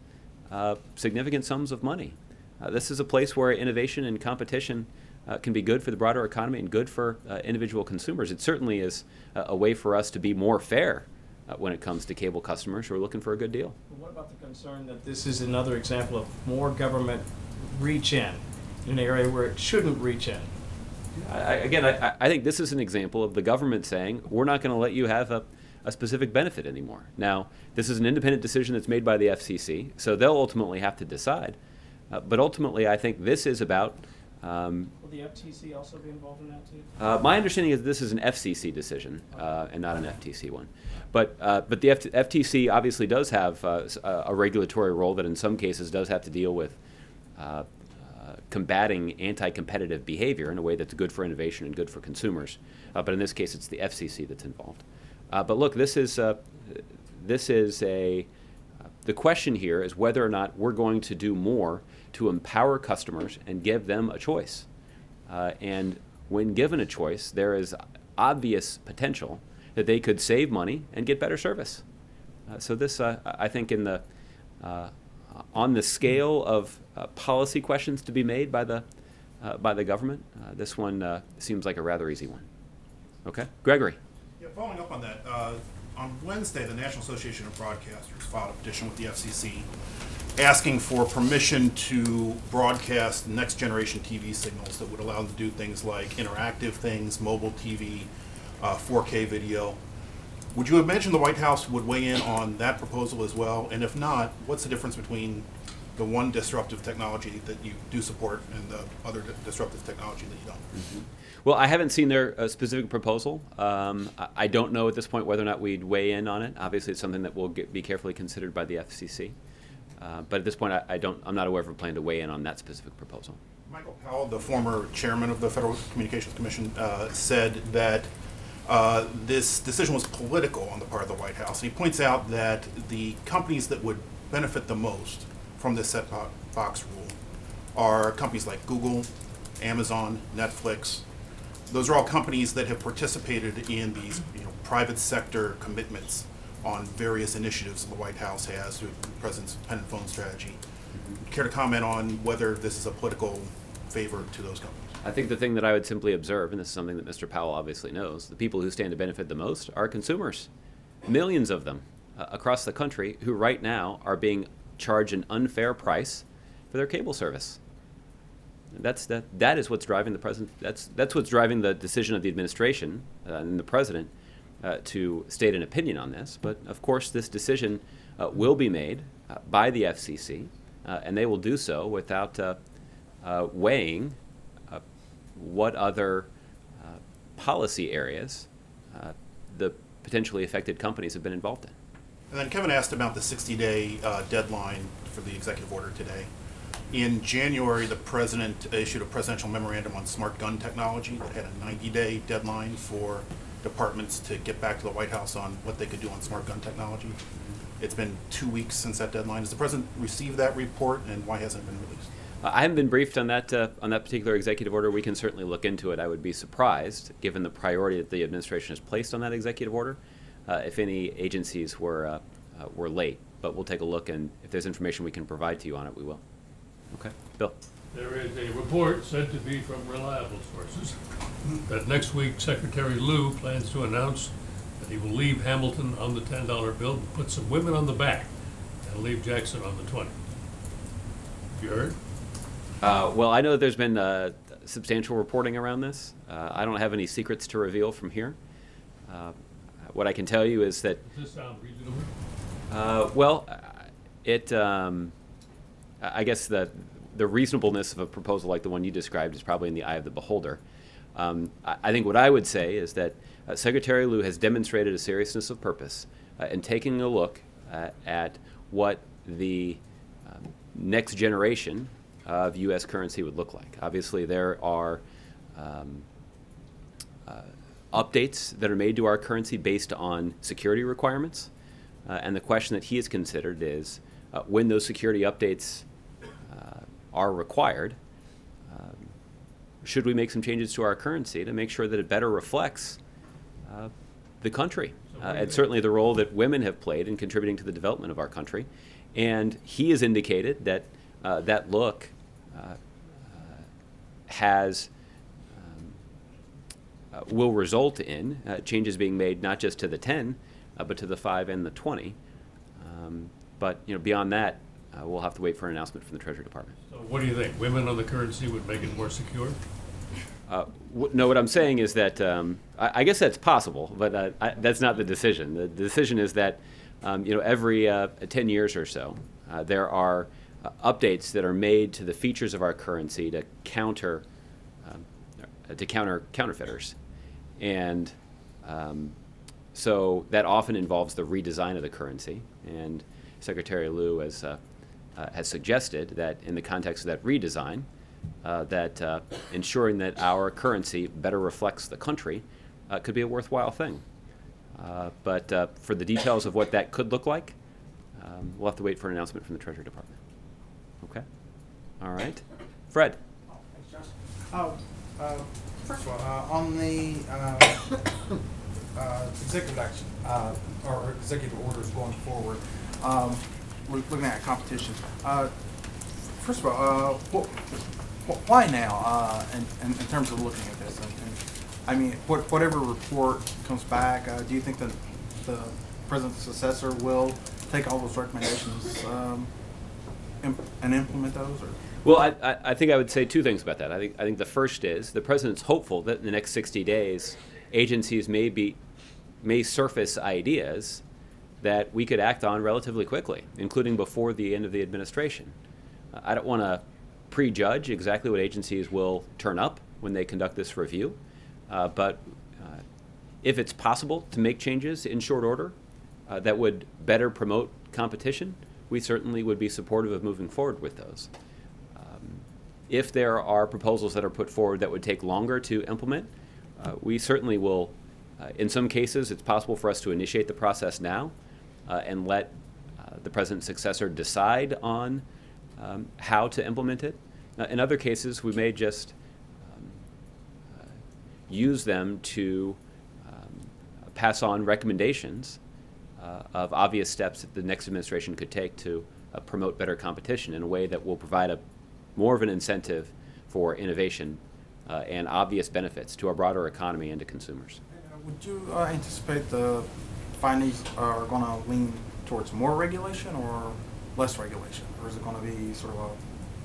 significant sums of money. This is a place where innovation and competition can be good for the broader economy and good for individual consumers. It certainly is a way for us to be more fair when it comes to cable customers who are looking for a good deal. But what about the concern that this is another example of more government reach in an area where it shouldn't reach in? I think this is an example of the government saying, we're not going to let you have a specific benefit anymore. Now, this is an independent decision that's made by the FCC, so they'll ultimately have to decide. But ultimately, I think this is about... Will the FTC also be involved in that too? My understanding is this is an FCC decision and not an FTC one. But the FTC obviously does have a regulatory role that in some cases does have to deal with combating anti-competitive behavior in a way that's good for innovation and good for consumers. But in this case, it's the FCC that's involved. But look, the question here is whether or not we're going to do more to empower customers and give them a choice. And when given a choice, there is obvious potential that they could save money and get better service. So this, I think, on the scale of policy questions to be made by the government, this one seems like a rather easy one. Okay, Gregory. Yeah, following up on that, on Wednesday, the National Association of Broadcasters filed a petition with the FCC asking for permission to broadcast next generation TV signals that would allow them to do things like interactive things, mobile TV, 4K video. Would you imagine the White House would weigh in on that proposal as well? And if not, what's the difference between the one disruptive technology that you do support and the other disruptive technology that you don't? Mm-hmm. Well, I haven't seen their specific proposal. I don't know at this point whether or not we'd weigh in on it. Obviously, it's something that will be carefully considered by the FCC. But at this point, I'm not aware of a plan to weigh in on that specific proposal. Michael Powell, the former chairman of the Federal Communications Commission, said that this decision was political on the part of the White House. And he points out that the companies that would benefit the most from this set-top box rule are companies like Google, Amazon, Netflix. Those are all companies that have participated in these private sector commitments on various initiatives the White House has through the President's pen and phone strategy. Care to comment on whether this is a political favor to those companies? I think the thing that I would simply observe, and this is something that Mr. Powell obviously knows, the people who stand to benefit the most are consumers. Millions of them across the country who right now are being charged an unfair price for their cable service. That is what's driving the president. That's what's driving the decision of the administration and the president to state an opinion on this. But of course, this decision will be made by the FCC, and they will do so without weighing what other policy areas the potentially affected companies have been involved in. And then Kevin asked about the 60-day deadline for the executive order today. In January, the president issued a presidential memorandum on smart gun technology that had a 90-day deadline for departments to get back to the White House on what they could do on smart gun technology. It's been 2 weeks since that deadline. Has the president received that report, and why hasn't it been released? I haven't been briefed on that particular executive order. We can certainly look into it. I would be surprised, given the priority that the administration has placed on that executive order, if any agencies were late. But we'll take a look, and if there's information we can provide to you on it, we will. Okay, Bill. There is a report said to be from reliable sources that next week Secretary Lew plans to announce that he will leave Hamilton on the $10 bill and put some women on the back and leave Jackson on the 20. You heard? Well, I know that there's been substantial reporting around this. I don't have any secrets to reveal from here. What I can tell you is that Does this sound reasonable? well, I guess the reasonableness of a proposal like the one you described is probably in the eye of the beholder. I think what I would say is that Secretary Lew has demonstrated a seriousness of purpose in taking a look at what the next generation of U.S. currency would look like. Obviously, there are updates that are made to our currency based on security requirements. And the question that he has considered is when those security updates are required, should we make some changes to our currency to make sure that it better reflects the country and certainly the role that women have played in contributing to the development of our country. And he has indicated that that look will result in changes being made not just to the 10, but to the 5 and the 20. But beyond that, we'll have to wait for an announcement from the Treasury Department. So what do you think? Women on the currency would make it more secure? No, what I'm saying is that I guess that's possible, but that's not the decision. The decision is that every 10 years or so, there are updates that are made to the features of our currency to counter counterfeiters, and so that often involves the redesign of the currency. And Secretary Lew has suggested that in the context of that redesign, that ensuring that our currency better reflects the country could be a worthwhile thing. But for the details of what that could look like, we'll have to wait for an announcement from the Treasury Department. Okay? All right. Fred. Thanks, Josh. First of all, on the executive action or executive orders going forward, we're looking at competition. First of all, why now in terms of looking at this? And I mean, whatever report comes back, do you think that the president's successor will take all those recommendations and implement those? Or? Well, I think I would say two things about that. I think the first is the president's hopeful that in the next 60 days, agencies may surface ideas that we could act on relatively quickly, including before the end of the administration. I don't want to prejudge exactly what agencies will turn up when they conduct this review, but if it's possible to make changes in short order that would better promote competition, we certainly would be supportive of moving forward with those. If there are proposals that are put forward that would take longer to implement, we certainly will. In some cases, it's possible for us to initiate the process now and let the president's successor decide on how to implement it. In other cases, we may just use them to pass on recommendations of obvious steps that the next administration could take to promote better competition in a way that will provide more of an incentive for innovation and obvious benefits to our broader economy and to consumers. Would you anticipate the findings are going to lean towards more regulation or less regulation, or is it going to be sort of a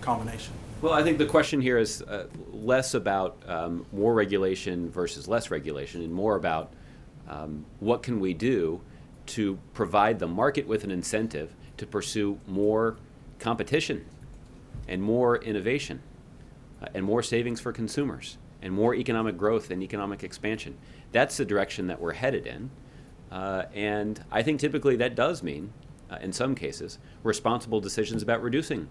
combination? Well, I think the question here is less about more regulation versus less regulation and more about what can we do to provide the market with an incentive to pursue more competition and more innovation and more savings for consumers and more economic growth and economic expansion. That's the direction that we're headed in. And I think typically that does mean, in some cases, responsible decisions about reducing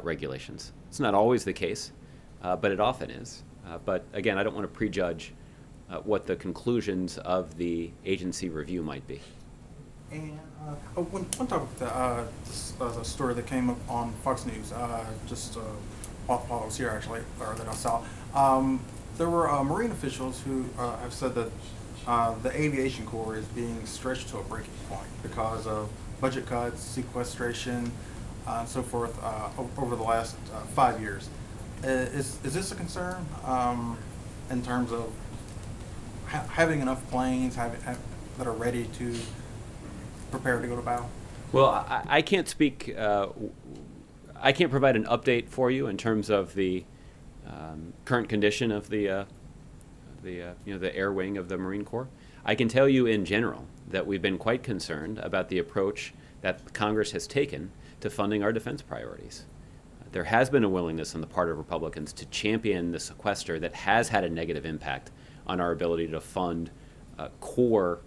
regulations. It's not always the case, but it often is. But again, I don't want to prejudge what the conclusions of the agency review might be. And one topic, the story that came up on Fox News just while I was here actually, or that I saw, there were Marine officials who have said that the Aviation Corps is being stretched to a breaking point because of budget cuts, sequestration, and so forth over the last 5 years. Is this a concern in terms of having enough planes that are ready to prepare to go to battle? Well, I can't speak. I can't provide an update for you in terms of the current condition of the air wing of the Marine Corps. I can tell you in general that we've been quite concerned about the approach that Congress has taken to funding our defense priorities. There has been a willingness on the part of Republicans to champion the sequester that has had a negative impact on our ability to fund core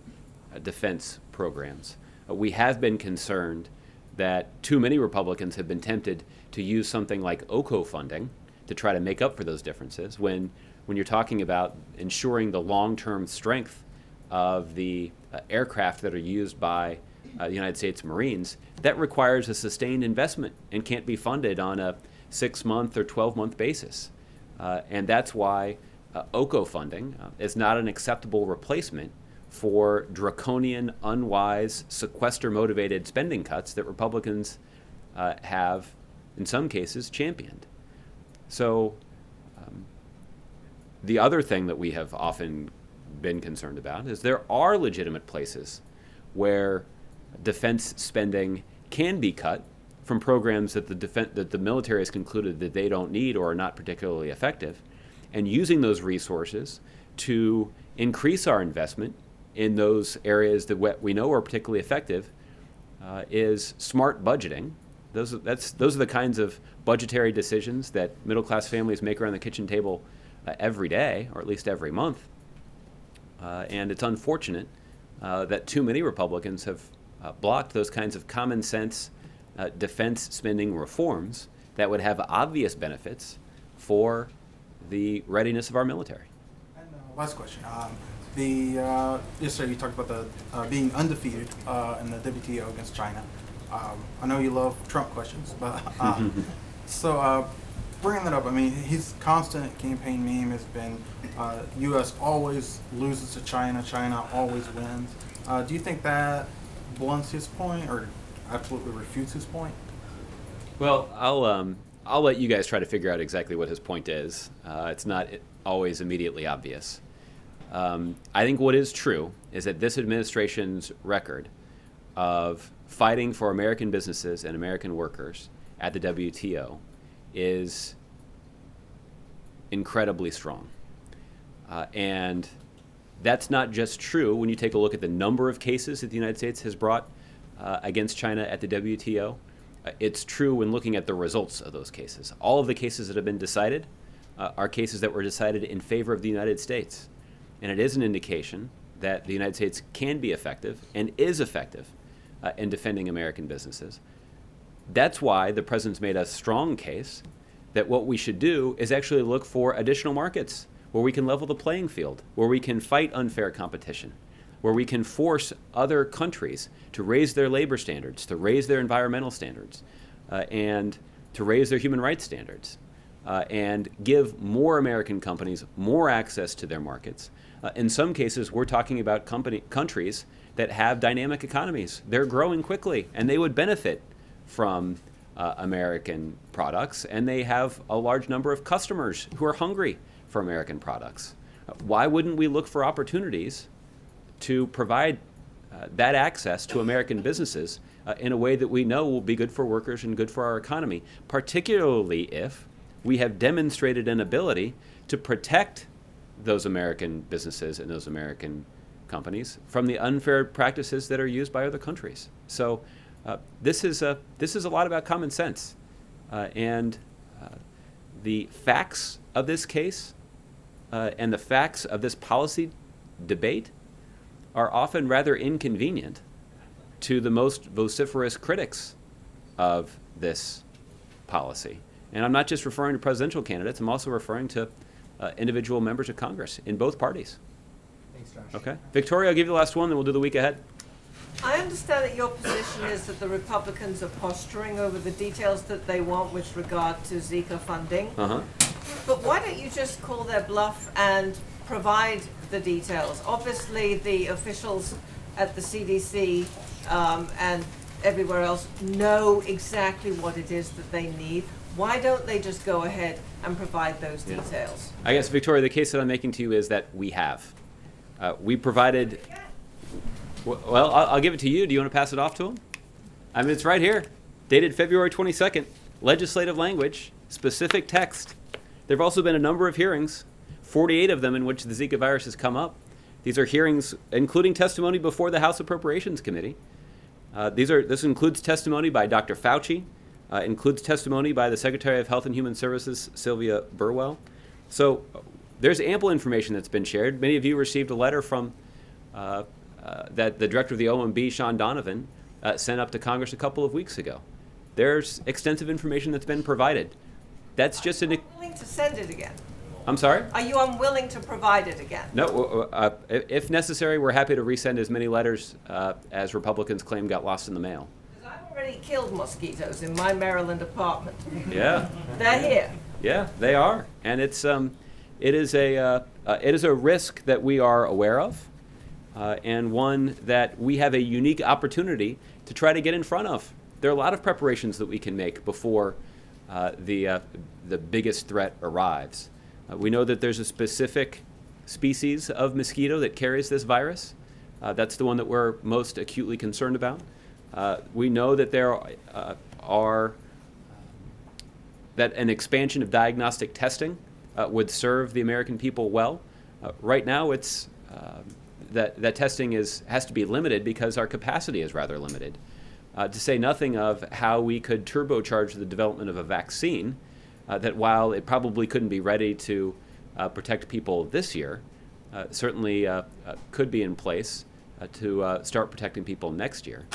defense programs. We have been concerned that too many Republicans have been tempted to use something like OCO funding to try to make up for those differences when you're talking about ensuring the long-term strength of the aircraft that are used by the United States Marines. That requires a sustained investment and can't be funded on a 6-month or 12-month basis. And that's why OCO funding is not an acceptable replacement for draconian, unwise, sequester-motivated spending cuts that Republicans have, in some cases, championed. So the other thing that we have often been concerned about is there are legitimate places where defense spending can be cut from programs that the military has concluded that they don't need or are not particularly effective, and using those resources to increase our investment in those areas that we know are particularly effective is smart budgeting. Those are the kinds of budgetary decisions that middle-class families make around the kitchen table every day, or at least every month. And it's unfortunate that too many Republicans have blocked those kinds of common sense defense spending reforms that would have obvious benefits for the readiness of our military. And last question. Yesterday you talked about the being undefeated in the WTO against China. I know you love Trump questions, but so bringing that up, I mean, his constant campaign meme has been U.S. always loses to China, China always wins. Do you think that blunts his point or absolutely refutes his point? Well, I'll let you guys try to figure out exactly what his point is. It's not always immediately obvious. I think what is true is that this administration's record of fighting for American businesses and American workers at the WTO is incredibly strong. And that's not just true when you take a look at the number of cases that the United States has brought against China at the WTO. It's true when looking at the results of those cases. All of the cases that have been decided are cases that were decided in favor of the United States. And it is an indication that the United States can be effective and is effective in defending American businesses. That's why the president's made a strong case that what we should do is actually look for additional markets where we can level the playing field, where we can fight unfair competition, where we can force other countries to raise their labor standards, to raise their environmental standards, and to raise their human rights standards, and give more American companies more access to their markets. In some cases, we're talking about countries that have dynamic economies. They're growing quickly, and they would benefit from American products, and they have a large number of customers who are hungry for American products. Why wouldn't we look for opportunities to provide that access to American businesses in a way that we know will be good for workers and good for our economy, particularly if we have demonstrated an ability to protect those American businesses and those American companies from the unfair practices that are used by other countries. So this is a lot about common sense, and the facts of this case and the facts of this policy debate are often rather inconvenient to the most vociferous critics of this policy. And I'm not just referring to presidential candidates, I'm also referring to individual members of Congress in both parties. Thanks, Josh. Okay? Victoria, I'll give you the last one, then we'll do the week ahead. I understand that your position is that the Republicans are posturing over the details that they want with regard to Zika funding. Uh-huh. But why don't you just call their bluff and provide the details? Obviously, the officials at the CDC and everywhere else know exactly what it is that they need. Why don't they just go ahead and provide those details? I guess, Victoria, the case that I'm making to you is that we have. We provided... Well, I'll give it to you. Do you want to pass it off to him? I mean, it's right here, dated February 22nd. Legislative language, specific text. There have also been a number of hearings, 48 of them in which the Zika virus has come up. These are hearings including testimony before the House Appropriations Committee. This includes testimony by Dr. Fauci, includes testimony by the Secretary of Health and Human Services, Sylvia Burwell. So there's ample information that's been shared. Many of you received a letter from that the director of the OMB, Sean Donovan, sent up to Congress a couple of weeks ago. There's extensive information that's been provided. That's just an... Willing to send it again? I'm sorry? Are you unwilling to provide it again? No, if necessary, we're happy to resend as many letters as Republicans claim got lost in the mail. Because I've already killed mosquitoes in my Maryland apartment. Yeah. They're here. Yeah, they are, and it is a risk that we are aware of, and one that we have a unique opportunity to try to get in front of. There are a lot of preparations that we can make before the biggest threat arrives. We know that there's a specific species of mosquito that carries this virus. That's the one that we're most acutely concerned about. We know that there that an expansion of diagnostic testing would serve the American people well. Right now, it's that testing has to be limited because our capacity is rather limited. To say nothing of how we could turbocharge the development of a vaccine that, while it probably couldn't be ready to protect people this year, certainly could be in place to start protecting people next year.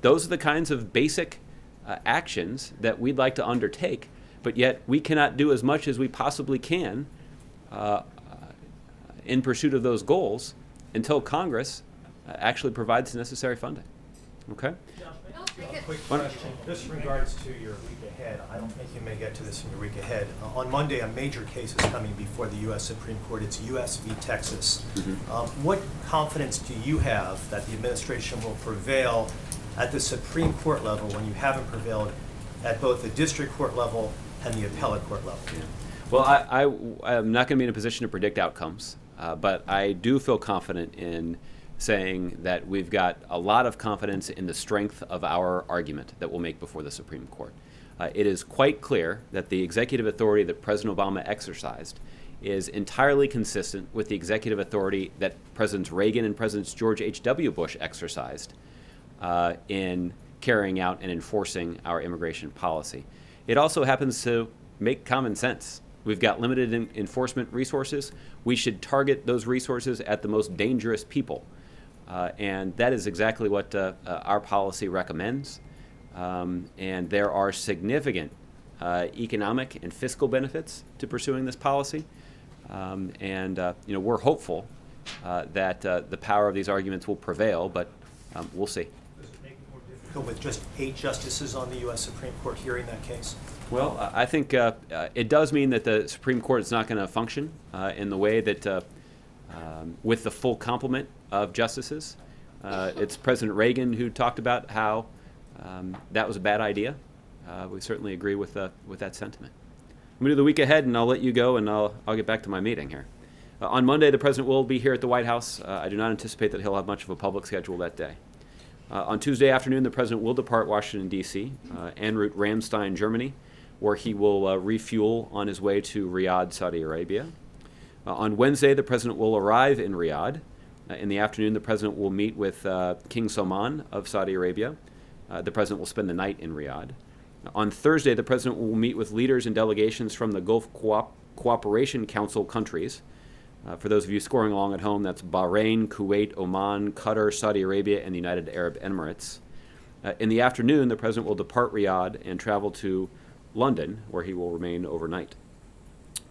Those are the kinds of basic actions that we'd like to undertake, but yet we cannot do as much as we possibly can in pursuit of those goals until Congress actually provides the necessary funding. Okay? Quick question. This regards to your week ahead. I don't think you may get to this in your week ahead. On Monday, a major case is coming before the U.S. Supreme Court. It's U.S. v. Texas. What confidence do you have that the administration will prevail at the Supreme Court level when you haven't prevailed at both the district court level and the appellate court level? Yeah. Well, I'm not going to be in a position to predict outcomes, but I do feel confident in saying that we've got a lot of confidence in the strength of our argument that we'll make before the Supreme Court. It is quite clear that the executive authority that President Obama exercised is entirely consistent with the executive authority that Presidents Reagan and Presidents George H.W. Bush exercised in carrying out and enforcing our immigration policy. It also happens to make common sense. We've got limited enforcement resources. We should target those resources at the most dangerous people. And that is exactly what our policy recommends. And there are significant economic and fiscal benefits to pursuing this policy. We're hopeful that the power of these arguments will prevail, but we'll see. Does it make it more difficult with just 8 justices on the U.S. Supreme Court hearing that case? Well, I think it does mean that the Supreme Court is not going to function in the way that with the full complement of justices. It's President Reagan who talked about how that was a bad idea. We certainly agree with that sentiment. I'm going to do the week ahead, and I'll let you go, and I'll get back to my meeting here. On Monday, the President will be here at the White House. I do not anticipate that he'll have much of a public schedule that day. On Tuesday afternoon, the President will depart Washington, D.C., en route Ramstein, Germany, where he will refuel on his way to Riyadh, Saudi Arabia. On Wednesday, the President will arrive in Riyadh. In the afternoon, the President will meet with King Salman of Saudi Arabia. The President will spend the night in Riyadh. On Thursday, the President will meet with leaders and delegations from the Gulf Cooperation Council countries. For those of you scoring along at home, that's Bahrain, Kuwait, Oman, Qatar, Saudi Arabia, and the United Arab Emirates. In the afternoon, the President will depart Riyadh and travel to London, where he will remain overnight.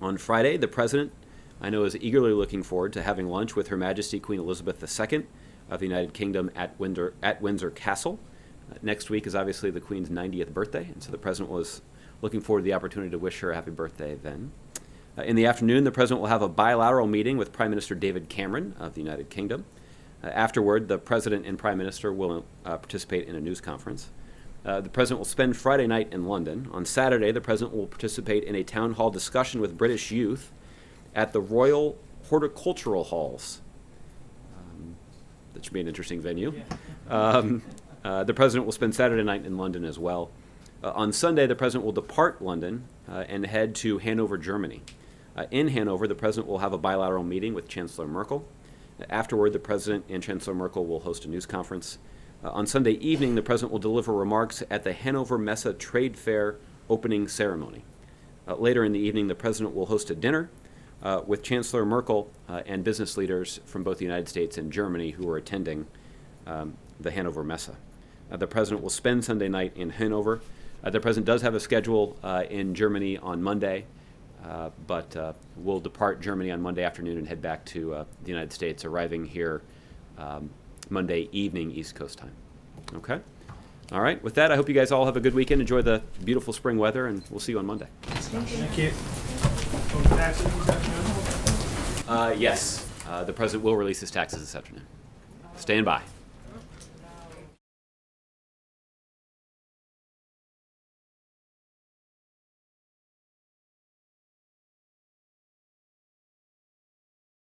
On Friday, the President, I know, is eagerly looking forward to having lunch with Her Majesty Queen Elizabeth II of the United Kingdom at Windsor Castle. Next week is obviously the Queen's 90th birthday, and so the President was looking forward to the opportunity to wish her a happy birthday then. In the afternoon, the President will have a bilateral meeting with Prime Minister David Cameron of the United Kingdom. Afterward, the President and Prime Minister will participate in a news conference. The President will spend Friday night in London. On Saturday, the President will participate in a town hall discussion with British youth at the Royal Horticultural Halls. That should be an interesting venue. The President will spend Saturday night in London as well. On Sunday, the President will depart London and head to Hanover, Germany. In Hanover, the President will have a bilateral meeting with Chancellor Merkel. Afterward, the President and Chancellor Merkel will host a news conference. On Sunday evening, the President will deliver remarks at the Hanover Messe Trade Fair opening ceremony. Later in the evening, the President will host a dinner with Chancellor Merkel and business leaders from both the United States and Germany who are attending the Hanover Messe. The President will spend Sunday night in Hanover. The President does have a schedule in Germany on Monday, but will depart Germany on Monday afternoon and head back to the United States, arriving here Monday evening East Coast time. Okay? All right. With that, I hope you guys all have a good weekend. Enjoy the beautiful spring weather, and we'll see you on Monday. Thank you. Yes. The President will release his taxes this afternoon. Stand by.